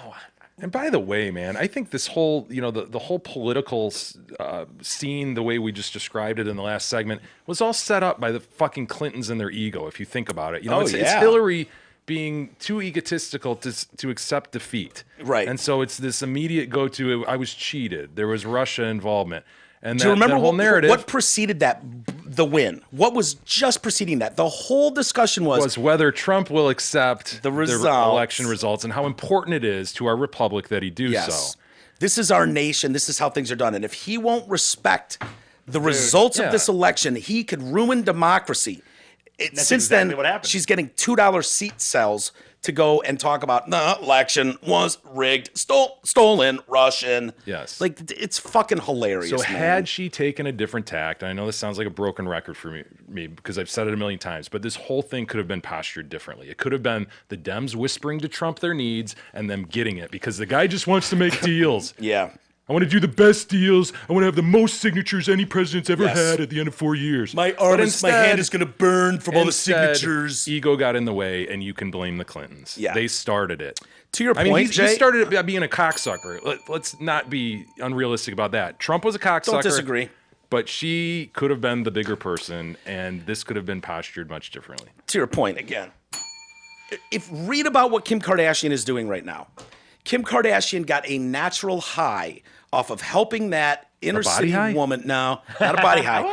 And by the way, man, I think this whole, the whole political scene, the way we just described it in the last segment, was all set up by the fucking Clintons and their ego, if you think about it. It's Hillary being too egotistical to accept defeat. Right. And so it's this immediate go-to, I was cheated. There was Russia involvement. And Do you remember that whole narrative what preceded that, the win? What was just preceding that? The whole discussion was whether Trump will accept The the results. election results and how important it is to our republic that he do yes. so. This is our nation. This is how things are done. And if he won't respect the results yeah. of this election, he could ruin democracy. Since exactly then, what happened. she's getting $2 seat sales to go and talk about the election was rigged, stolen, Russian. Yes. Like, it's fucking hilarious, So man. had she taken a different tact, I know this sounds like a broken record for me because I've said it a million times, but this whole thing could have been postured differently. It could have been the Dems whispering to Trump their needs and them getting it because the guy just wants to make deals. Yeah. I want to do the best deals. I want to have the most signatures any president's ever Yes. had at the end of 4 years. My But instead- hand is going to burn from all the instead, signatures. Ego got in the way, and you can blame the Clintons. Yeah. They started it. To your I mean, point, he Jay, started it by being a cocksucker. Let's not be unrealistic about that. Trump was a cocksucker. Don't disagree. But she could have been the bigger person, and this could have been postured much differently. to your point again, read about what Kim Kardashian is doing right now. Kim Kardashian got a natural high off of helping that inner body city high? woman. No, not a body high.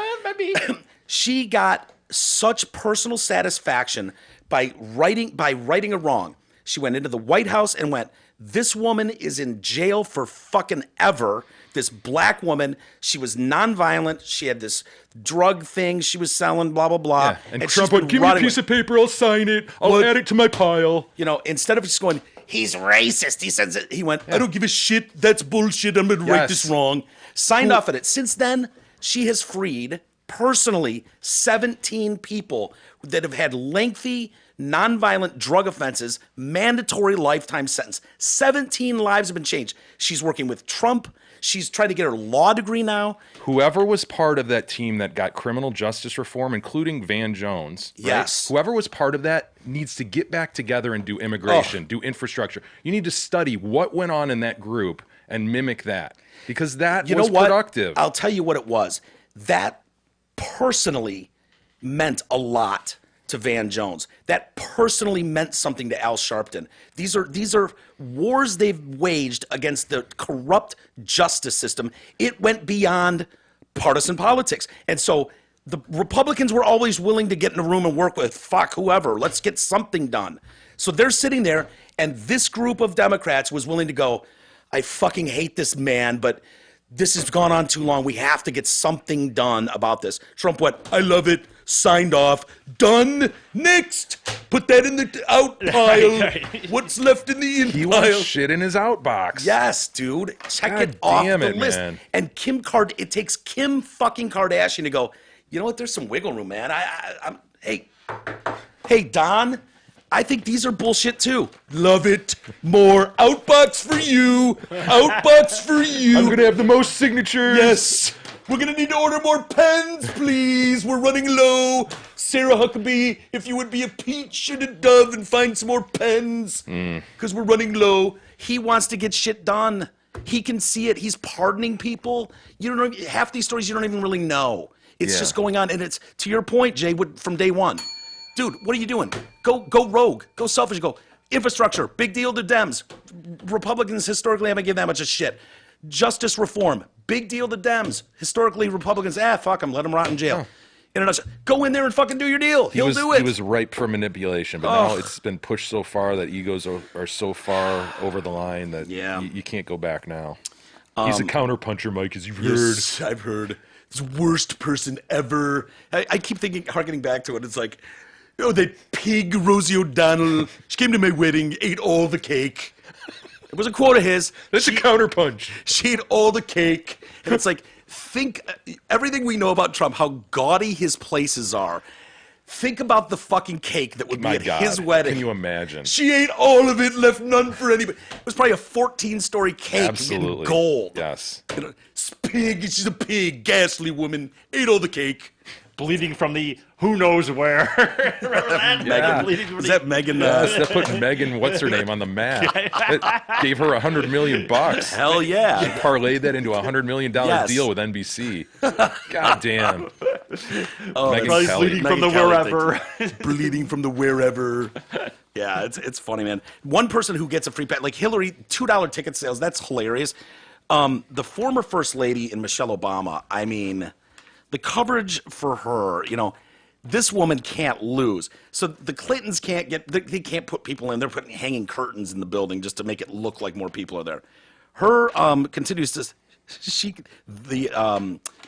She got such personal satisfaction by righting a wrong. She went into the White House and went, this woman is in jail for fucking ever. This black woman, she was nonviolent. She had this drug thing she was selling, blah, blah, blah. Yeah. And she's Trump been went, give me a running piece with- of paper, I'll sign it, I'll add it to my pile. Instead of just going, he's racist, he says it, he went, I don't give a shit, that's bullshit, I'm gonna write this Yes. wrong. Signed off on it. Since then, she has freed, personally, 17 people that have had lengthy, nonviolent drug offenses, mandatory lifetime sentence. 17 lives have been changed. She's working with Trump. She's trying to get her law degree now. Whoever was part of that team that got criminal justice reform, including Van Jones, right? Yes. Whoever was part of that needs to get back together and do immigration, do infrastructure. You need to study what went on in that group and mimic that because that You was know what? productive. I'll tell you what it was. That personally meant a lot to Van Jones. That personally meant something to Al Sharpton. These are wars they've waged against the corrupt justice system. It went beyond partisan politics. And so the Republicans were always willing to get in a room and work with fuck whoever. Let's get something done. So they're sitting there, and this group of Democrats was willing to go, I fucking hate this man, but this has gone on too long. We have to get something done about this. Trump went, I love it, signed off, done, next. Put that in the out pile. What's left in the in He pile? wants shit in his outbox. Yes, dude. Check God it off damn the it, list. man. And it takes Kim fucking Kardashian to go, you know what? There's some wiggle room, man. Hey, Don, I think these are bullshit too. Love it. More outbox for you. Outbox for you. I'm going to have the most signatures. Yes. We're going to need to order more pens, please. We're running low. Sarah Huckabee, if you would be a peach and a dove and find some more pens. Because we're running low. He wants to get shit done. He can see it. He's pardoning people. You don't know, half these stories you don't even really know. It's Yeah. just going on. And it's, to your point, Jay, from day one. Dude, what are you doing? Go rogue. Go selfish. Go infrastructure. Big deal to Dems. Republicans historically haven't given that much of shit. Justice reform. Big deal to Dems. Historically, Republicans, fuck them. Let them rot in jail. In a nutshell, go in there and fucking do your deal. He'll do it. He was ripe for manipulation, but now it's been pushed so far that egos are so far over the line that you can't go back now. He's a counterpuncher, Mike, as you've heard. Yes, I've heard. It's the worst person ever. I keep harkening back to it. It's like, oh, that pig Rosie O'Donnell. She came to my wedding, ate all the cake. It was a quote of his. That's a counterpunch. She ate all the cake. And it's like, think everything we know about Trump, how gaudy his places are. Think about the fucking cake that would be My at God. his wedding. Can you imagine? She ate all of it, left none for anybody. It was probably a 14-story cake Absolutely. in gold. Yes. You know, pig, she's a pig, ghastly woman, ate all the cake. Bleeding from the who knows where. Remember that? Yeah. Bleeding from Is the- that Megan? Yes, that put Megan, what's her name, on the map. It gave her $100 million. Hell yeah. Parlayed that into a $100 million Yes. deal with NBC. God damn. Oh, Megan Probably Kelly. bleeding from Megan the Kelly, wherever. Bleeding from the wherever. Yeah, it's funny, man. One person who gets a free pass, like Hillary, $2 ticket sales, that's hilarious. The former First Lady in Michelle Obama, I mean, the coverage for her, this woman can't lose. So the Clintons can't they can't put people in. They're putting hanging curtains in the building just to make it look like more people are there. Her continues to,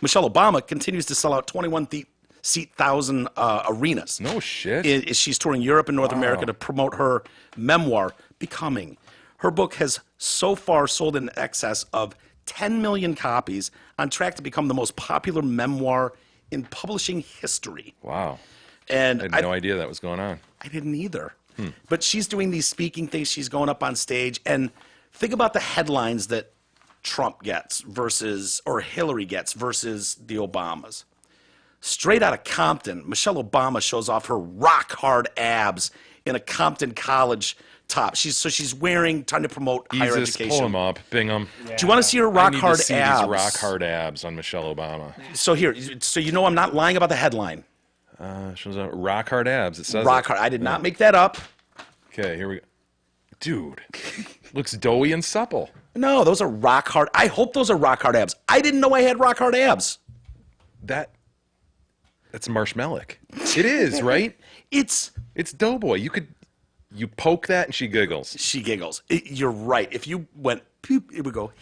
Michelle Obama continues to sell out 21-seat thousand arenas. No shit. She's touring Europe and North America to promote her memoir, Becoming. Her book has so far sold in excess of 10 million copies, on track to become the most popular memoir in publishing history. Wow. And I had no idea that was going on. I didn't either. But she's doing these speaking things. She's going up on stage. And think about the headlines that Trump gets or Hillary gets versus the Obamas. Straight out of Compton, Michelle Obama shows off her rock hard abs in a Compton college top. She's wearing, trying to promote higher Jesus, education. pull him up, Bingham. Do you want to see her I rock need hard to see abs? these rock hard abs on Michelle Obama. So I'm not lying about the headline. Shows out rock hard abs. It says Rock it. hard. I did not make that up. Okay, here we go. Dude, looks doughy and supple. No, those are rock hard. I hope those are rock hard abs. I didn't know I had rock hard abs. That's marshmallow. It is, right? It's Doughboy. You poke that and she giggles. She giggles. You're right. If you went poop, it would go.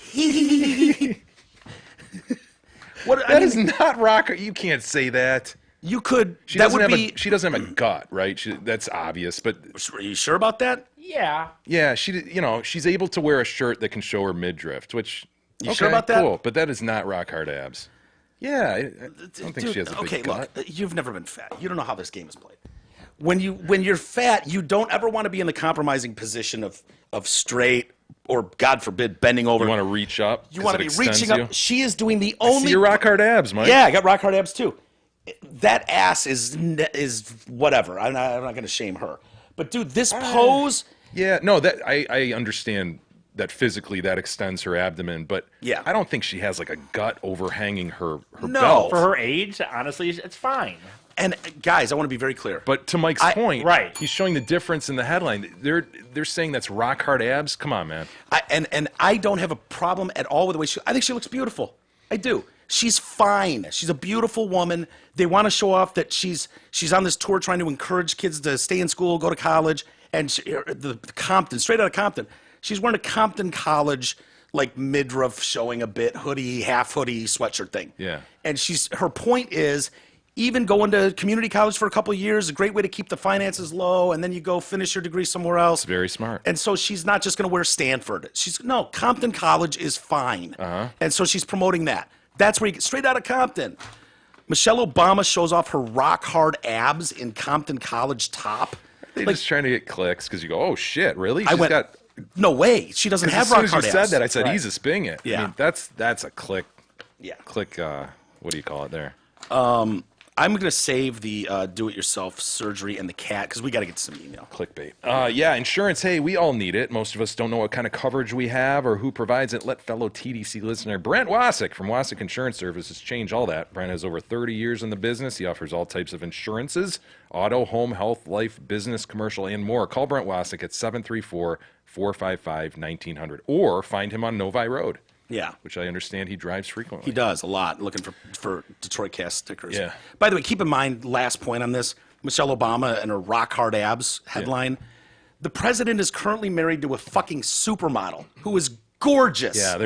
What? That is not rock. You can't say that. You could. She that doesn't would have be. she doesn't have a gut, right? That's obvious, but Are you sure about that? Yeah. yeah, she's able to wear a shirt that can show her midriff, which You sure about that? Cool, but that is not rock hard abs. Yeah, I don't think she has a big gut. Look, you've never been fat. You don't know how this game is played. When you're fat, you don't ever want to be in the compromising position of straight or, God forbid, bending over. You want to reach up. You 'cause want to it be extends reaching you? up. She is doing the See only. your rock hard abs, Mike. Yeah, I got rock hard abs too. That ass is whatever. I'm not going to shame her. But dude, this pose. Yeah, no, that I understand that physically that extends her abdomen, but Yeah. I don't think she has like a gut overhanging her No. belt. For her age, honestly, it's fine. And guys, I want to be very clear. But to Mike's point, right. he's showing the difference in the headline. They're saying that's rock hard abs. Come on, man. And I don't have a problem at all with the way I think she looks beautiful. I do. She's fine. She's a beautiful woman. They want to show off that she's on this tour trying to encourage kids to stay in school, go to college, and the Compton, straight out of Compton. She's wearing a Compton College like midriff showing a bit, hoodie, half hoodie, sweatshirt thing. Yeah. And her point is, even going to community college for a couple of years is a great way to keep the finances low, and then you go finish your degree somewhere else. Very smart. And so she's not just going to wear Stanford. Compton College is fine. And so she's promoting that. That's where you get straight out of Compton. Michelle Obama shows off her rock hard abs in Compton College top. They're just trying to get clicks because you go, oh shit, really? I went, got. no way. She doesn't have As soon rock as hard you abs. said that, I said, he's a sping it. Yeah. I mean, that's a click. Yeah. Click. What do you call it there? I'm going to save the do-it-yourself surgery and the cat because we got to get some email. Clickbait. Yeah, insurance. Hey, we all need it. Most of us don't know what kind of coverage we have or who provides it. Let fellow TDC listener Brent Wasik from Wasik Insurance Services change all that. Brent has over 30 years in the business. He offers all types of insurances: auto, home, health, life, business, commercial, and more. Call Brent Wasik at 734-455-1900 or find him on Novi Road. Yeah. Which I understand he drives frequently. He does a lot, looking for Detroit Cast stickers. Yeah. By the way, keep in mind, last point on this, Michelle Obama and her rock hard abs headline. Yeah. The president is currently married to a fucking supermodel who is gorgeous. Yeah,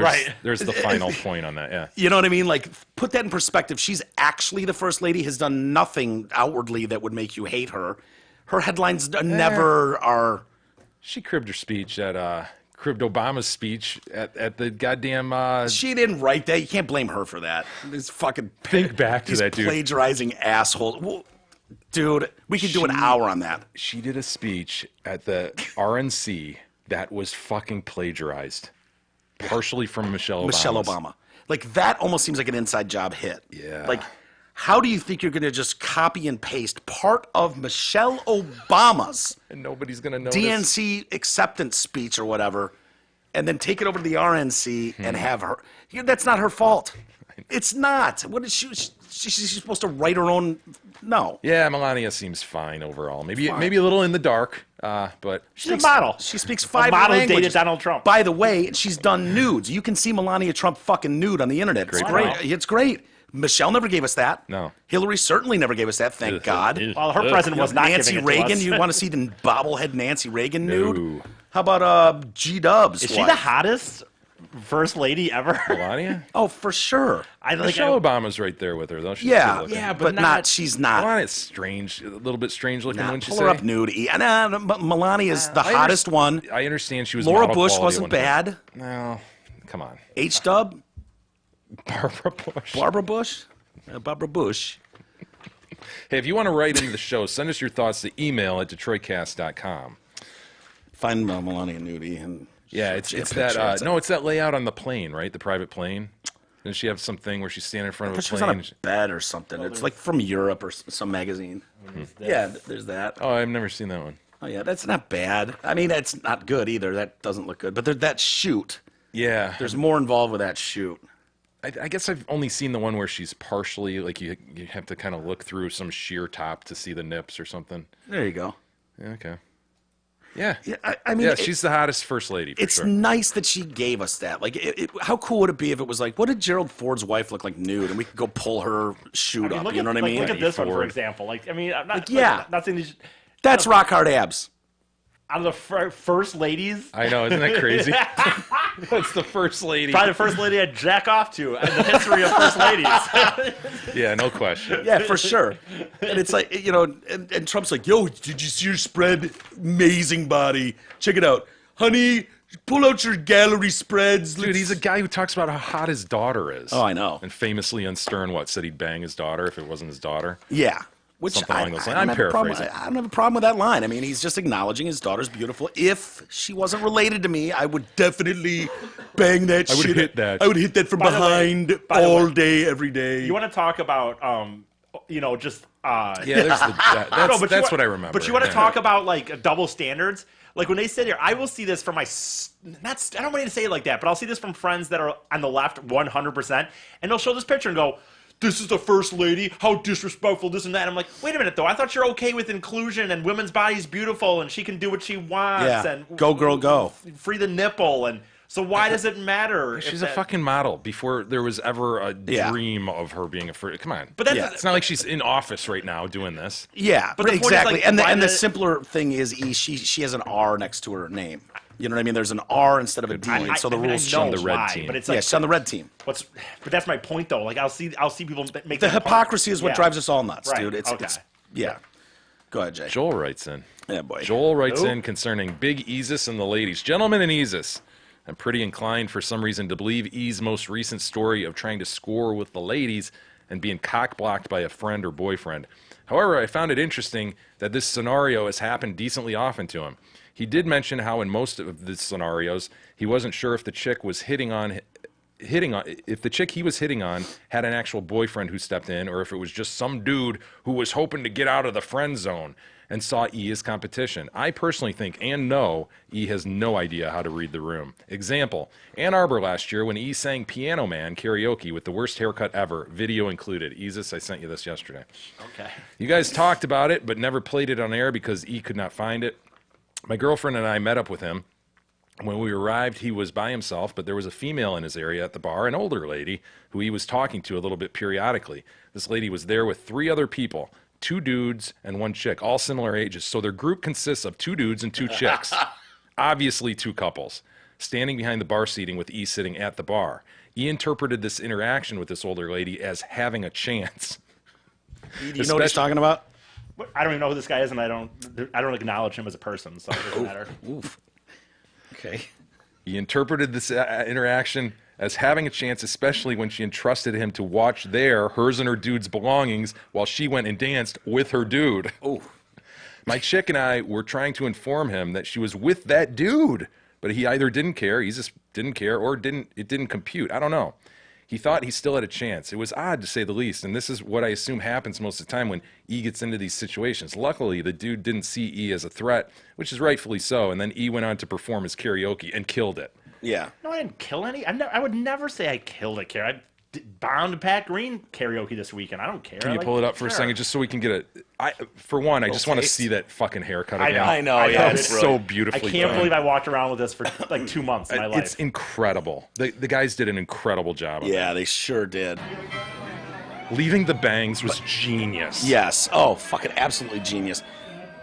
there's the final point on that, yeah. You know what I mean? Like, put that in perspective. She's actually the first lady, has done nothing outwardly that would make you hate her. Her headlines never are... She cribbed her speech cribbed Obama's speech at the goddamn... She didn't write that. You can't blame her for that. This fucking... Think back to that, dude. Plagiarizing asshole. Well, dude, we could do an hour on that. She did a speech at the RNC that was fucking plagiarized. Partially from Michelle Obama. Like, that almost seems like an inside job hit. Yeah. Like, how do you think you're going to just copy and paste part of Michelle Obama's and nobody's going to notice? DNC acceptance speech or whatever, and then take it over to the RNC and have her? That's not her fault. It's not. What is she's supposed to write her own? No. Yeah, Melania seems fine overall. Maybe a little in the dark, but she's a model. She speaks 5 model languages. dated Donald Trump. By the way, she's done nudes. You can see Melania Trump fucking nude on the internet. It's great. It's great. Michelle never gave us that. No. Hillary certainly never gave us that. Thank God. Well, her president was not Nancy giving it Reagan. to us. You want to see the bobblehead Nancy Reagan nude? No. How about G Dubs? Is she the hottest first lady ever? Melania? Oh, for sure. Michelle Obama's right there with her, though. She's Yeah, good looking. yeah, but not. She's not. Melania's strange, a little bit strange looking, wouldn't you Pull say? her up nude. Melania is the hottest one. I understand she was. Laura model Bush quality wasn't at one point. bad. No, come on. H Dub. Barbara Bush. Barbara Bush. Barbara Bush. Hey, if you want to write into the show, send us your thoughts to email at DetroitCast.com. Find Melania nudie and yeah, it's that. No, it's that layout on the plane, right? The private plane. Doesn't she have something where she's standing in front of a she was plane? on a bed or something. It's like from Europe or some magazine. Yeah, there's that. Oh, I've never seen that one. Oh yeah, that's not bad. I mean, that's not good either. That doesn't look good. But there's that shoot. Yeah, There's more involved with that shoot. I guess I've only seen the one where she's partially like you have to kind of look through some sheer top to see the nips or something. There you go. Yeah, okay. Yeah. Yeah, I mean, yeah, she's the hottest first lady. For it's sure. nice that she gave us that. Like, how cool would it be if it was like, what did Gerald Ford's wife look like nude, and we could go pull her shoot up? You know what I mean? Look at this one, for Ford. example. Like, I mean, I'm not. yeah. Not saying these. That's rock hard abs. Out of the first ladies. I know, isn't that crazy? That's the first lady. Probably the first lady I'd jack off to in the history of first ladies. Yeah, no question. Yeah, for sure. And it's like, you know, and Trump's like, yo, did you see your spread? Amazing body. Check it out. Honey, pull out your gallery spreads. Dude, he's a guy who talks about how hot his daughter is. Oh, I know. And famously on Stern, said he'd bang his daughter if it wasn't his daughter. Yeah. Which Something along those lines. I I'm don't have a problem- paraphrasing. I don't have a problem with that line. I mean, he's just acknowledging his daughter's beautiful. If she wasn't related to me, I would definitely bang that shit. I would hit that. I would hit that from By the way- behind by the all way, day, every day. You want to talk about, you know, just. Yeah, there's that's what I remember. But you want to Yeah. talk about like double standards? Like when they sit here, I will see this from my. I don't want to say it like that, but I'll see this from friends that are on the left 100%, and they'll show this picture and go, this is the first lady, how disrespectful, this and that. I'm like, wait a minute, though. I thought you're okay with inclusion and women's body's beautiful and she can do what she wants. Yeah. And Go, girl, go. Free the nipple. And so why does it matter? if She's a that- fucking model before there was ever a Yeah. dream of her being a free. Come on. But that's Yeah. It's not like she's in office right now doing this. Yeah, But the point is, exactly. like, and why the the- simpler thing is, she has an R next to her name. You know what I mean? There's an R instead of a D, I, so the I mean, rules I know on the red why, team. But it's Yeah, like, she's on the red team. but that's my point, though. Like, I'll see people make The that part- hypocrisy is what Yeah. drives us all nuts, Right, dude. It's okay. yeah. Go ahead, Jay. Joel writes in. Yeah, boy. Joel writes Who? in concerning Big Eezus and the ladies. Gentlemen and Eezus, I'm pretty inclined for some reason to believe E's most recent story of trying to score with the ladies and being cock-blocked by a friend or boyfriend. However, I found it interesting that this scenario has happened decently often to him. He did mention how in most of the scenarios, he wasn't sure if the chick was if the chick he was hitting on had an actual boyfriend who stepped in, or if it was just some dude who was hoping to get out of the friend zone and saw E as competition. I personally think and know E has no idea how to read the room. Example, Ann Arbor last year when E sang Piano Man karaoke with the worst haircut ever, video included. Eezus, I sent you this yesterday. Okay. You guys talked about it, but never played it on air because E could not find it. My girlfriend and I met up with him. When we arrived, he was by himself, but there was a female in his area at the bar, an older lady, who he was talking to a little bit periodically. This lady was there with 3 other people, 2 dudes and 1 chick, all similar ages. So their group consists of 2 dudes and 2 chicks, obviously 2 couples, standing behind the bar seating with E sitting at the bar. E interpreted this interaction with this older lady as having a chance. Do you know what he's talking about? I don't even know who this guy is, and I don't acknowledge him as a person, so it doesn't matter. Oof. Okay. He interpreted this interaction as having a chance, especially when she entrusted him to watch hers and her dude's belongings while she went and danced with her dude. Oh. My chick and I were trying to inform him that she was with that dude, but he either didn't care, he just didn't care, or it didn't compute. I don't know. He thought he still had a chance. It was odd, to say the least, and this is what I assume happens most of the time when E gets into these situations. Luckily, the dude didn't see E as a threat, which is rightfully so, and then E went on to perform his karaoke and killed it. Yeah. No, I didn't kill any. I would never say I killed a karaoke. I bound Pat Green karaoke this weekend. I don't care. Can you pull it up for a second, just so we can get for one, I just want to see that fucking haircut again. I know, yeah, It's it's so I beautifully can't done. believe I walked around with this for like 2 months of my life. It's incredible. The guys did an incredible job of it. Yeah, they sure did. Leaving the bangs was genius. Yes. Oh, fucking absolutely genius.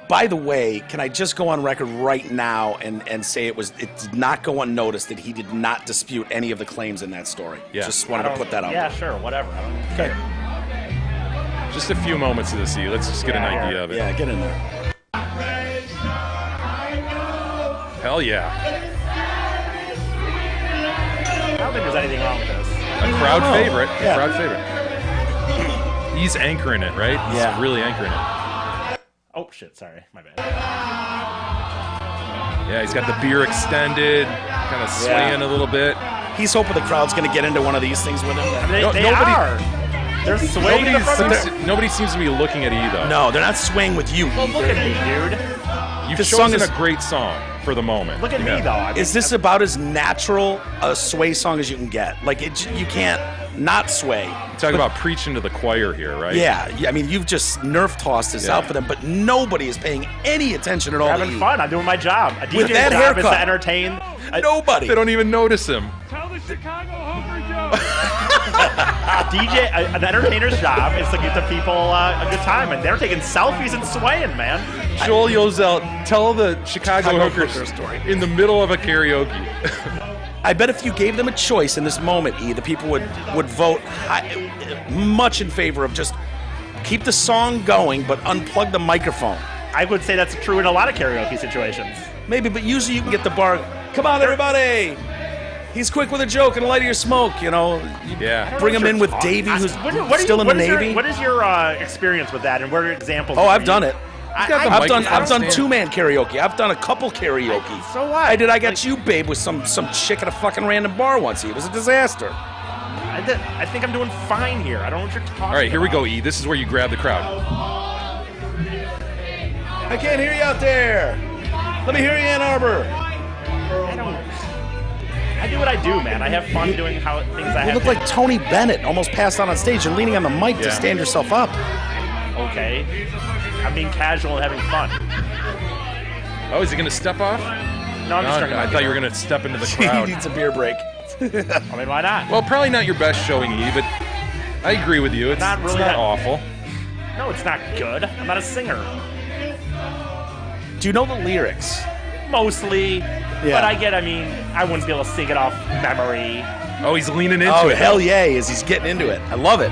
By the way, can I just go on record right now and say it did not go unnoticed that he did not dispute any of the claims in that story. Yeah. Just wanted to put that out Yeah, there. sure, whatever. I don't Okay. care. Just a few moments of this, E. Let's just get an Yeah, idea of it. Yeah, get in there. Hell yeah. I don't think there's anything wrong with this. A crowd favorite. Yeah. A crowd favorite. He's anchoring it, right? Yeah. He's really anchoring it. Oh shit, sorry, my bad. Yeah, he's got the beer extended, kind of swaying a little bit. He's hoping the crowd's going to get into one of these things with him. They, No- they nobody- are. They're swaying in the front of the- Nobody seems to be looking at E, though. No, they're not swaying with you. Well, look at me, dude. You've This song chosen is- a great song for the moment. Look at Yeah. me, though. I mean, Is this about as natural a sway song as you can get? Like, you can't not sway. Talk about preaching to the choir here, right? Yeah, I mean, you've just nerf tossed this out for them, but nobody is paying any attention at all. having to you. fun. I'm doing my job. A DJ's that job is to haircut. entertain. Nobody. They don't even notice him. Tell the Chicago Homer joke. An entertainer's job is to give the people a good time, and they're taking selfies and swaying, man. Joel yells out, tell the Chicago Hooker hooker story. in the middle of a karaoke. I bet if you gave them a choice in this moment, E, the people would vote much in favor of just keep the song going, but unplug the microphone. I would say that's true in a lot of karaoke situations. Maybe, but usually you can get the bar. Come on, everybody! He's quick with a joke and light of your smoke. You know, you Yeah. bring him in with Davey, who's still in the Navy. What is your experience with that, and what are examples? Oh, I've for done you? it. got the I've done microphone stand. 2-man karaoke. I've done a couple karaoke. So what? I did. I got you, babe, with some chick at a fucking random bar once. It was a disaster. I think I'm doing fine here. I don't know what you're talking about. All right, here we go, E. This is where you grab the crowd. I can't hear you out there. Let me hear you, Ann Arbor. I do what I do, man. I have fun doing things I You have. look like Tony Bennett, almost passed out on stage. You're leaning on the mic to Yeah. stand yourself up. Okay. I'm being casual and having fun. Oh, is he going to step off? No, I'm just trying to. I thought you were going to step into the He crowd. needs a beer break. I mean, why not? Well, probably not your best showing, E, but I agree with you. It's Not really it's not that- awful. No, it's not good. I'm not a singer. Do you know the lyrics? Mostly. But I mean, I wouldn't be able to sing it off memory. Oh, he's leaning into Oh, it. hell yeah, as he's getting into it. I love it.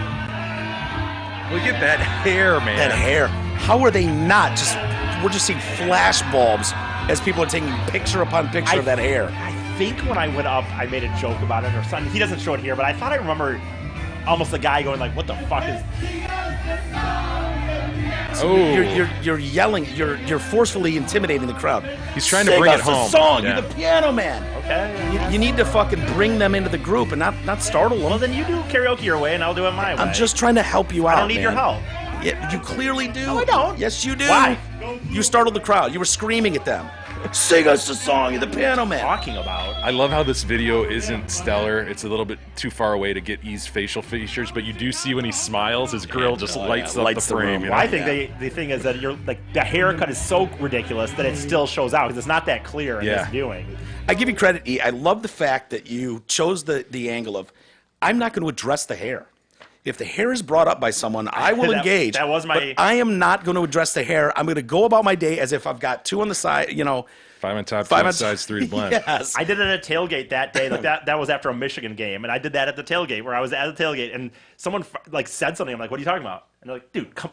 Look at that hair, man. That hair. How are they not just, we're just seeing flash bulbs as people are taking picture upon picture of that hair. I think when I went up, I made a joke about it or something. He doesn't show it here, but I thought I remember almost a guy going like, "What the fuck is?" Oh, You're yelling, you're forcefully intimidating the crowd. He's trying to Sing bring us it a home. song, Yeah. you're the piano man. Okay. You need to fucking bring them into the group and not startle them. Well, then you do karaoke your way, and I'll do it my way. I'm just trying to help you out. I don't need your man. help. Yeah, you clearly do. No, I don't. Yes, you do. Why? You startled the crowd. You were screaming at them. Sing us a song, you're the piano man. Talking about. I love how this video isn't stellar. It's a little bit too far away to get E's facial features, but you do see when he smiles, his grill just lights up lights the the frame. room. You know? Well, I think the thing is that you're like the haircut is so ridiculous that it still shows out because it's not that clear in Yeah. this viewing. I give you credit, E. I love the fact that you chose the angle of, I'm not going to address the hair. If the hair is brought up by someone, I will That- engage. that was my- But I am not going to address the hair. I'm going to go about my day as if I've got two on the side, you know. 5 on top, 2 Five on on sides, 3 to blend. Yes. I did it at a tailgate that day. Like that was after a Michigan game, and I did that at the tailgate where I was at the tailgate, and someone like said something. I'm like, "What are you talking about?" And they're like, "Dude, come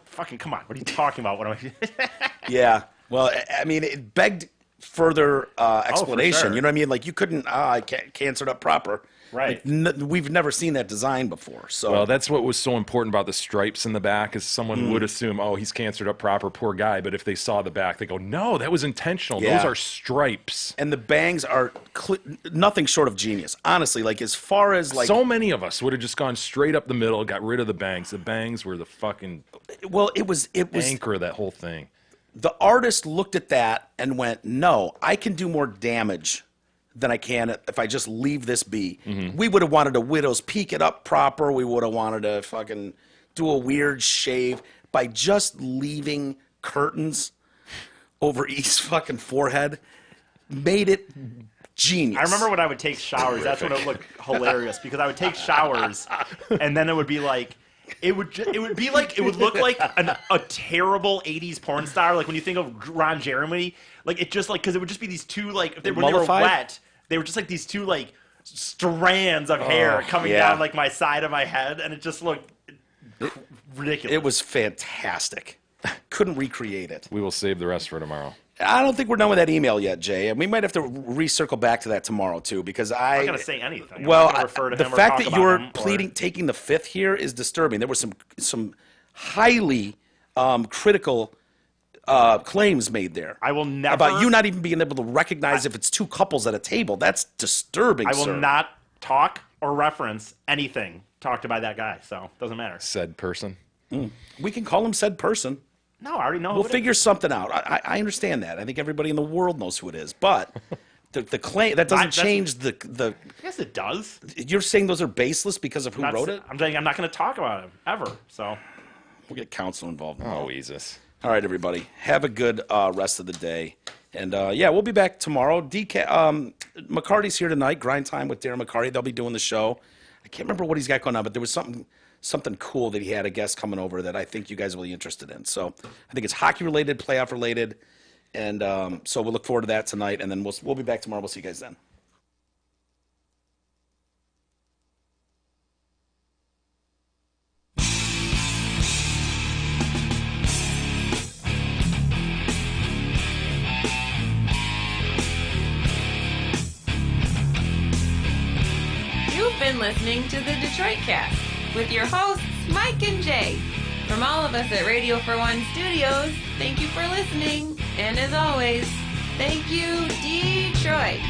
on! What are you talking about?" What am I? Yeah. Well, I mean, it begged further explanation. sure. You know what I mean? Like, you couldn't, I canceled up proper. Right. Like, we've never seen that design before. So Well, that's what was so important about the stripes in the back is someone would assume, oh, he's cancered up proper, poor guy. But if they saw the back, they go, no, that was intentional. Yeah. Those are stripes. and the bangs are nothing short of genius. Honestly, like as far as like, So many of us would have just gone straight up the middle, got rid of the bangs. The bangs were the fucking well, it was anchor of that whole thing. the artist looked at that and went, no, I can do more damage than I can if I just leave this be. We would have wanted to widow's peak it up proper. We would have wanted to fucking do a weird shave by just leaving curtains over E's fucking forehead. Made it genius. I remember when I would take showers. That's when it would look hilarious because I would take showers, and then it would be like. It would look like a terrible '80s porn star. Like when you think of Ron Jeremy, like it just like because it would just be these two like when they were Mollified? wet, they were just like these two like strands of hair coming yeah. down like my side of my head, and it just looked ridiculous. It was fantastic. Couldn't recreate it. We will save the rest for tomorrow. I don't think we're done with that email yet, Jay. And we might have to recircle back to that tomorrow too, because I'm not gonna say anything. I'm Well, not gonna refer to the him or fact talk that about you're him or- pleading, taking the fifth here is disturbing. There were some highly critical claims made there. I will never about you not even being able to recognize if it's two couples at a table. That's disturbing. I will sir. not talk or reference anything talked by that guy. So it doesn't matter. Said person. We can call him said person. No, I already know. We'll who it is. figure something out. I understand that. I think everybody in the world knows who it is. But the claim that doesn't That's- change the. Yes, it does. You're saying those are baseless because of who Not- wrote it? I'm saying I'm not going to talk about him ever. So We'll get counsel involved. Oh, Jesus. All right, everybody. Have a good rest of the day. And yeah, we'll be back tomorrow. McCarty's here tonight. Grind Time with Darren McCarty. They'll be doing the show. I can't remember what he's got going on, but there was something cool that he had a guest coming over that I think you guys will be interested in. So I think it's hockey related, playoff related. And so we'll look forward to that tonight. And then we'll be back tomorrow. We'll see you guys then. You've been listening to the Detroit Cast with your hosts, Mike and Jay. From all of us at Radio for One Studios, thank you for listening. And as always, thank you, Detroit.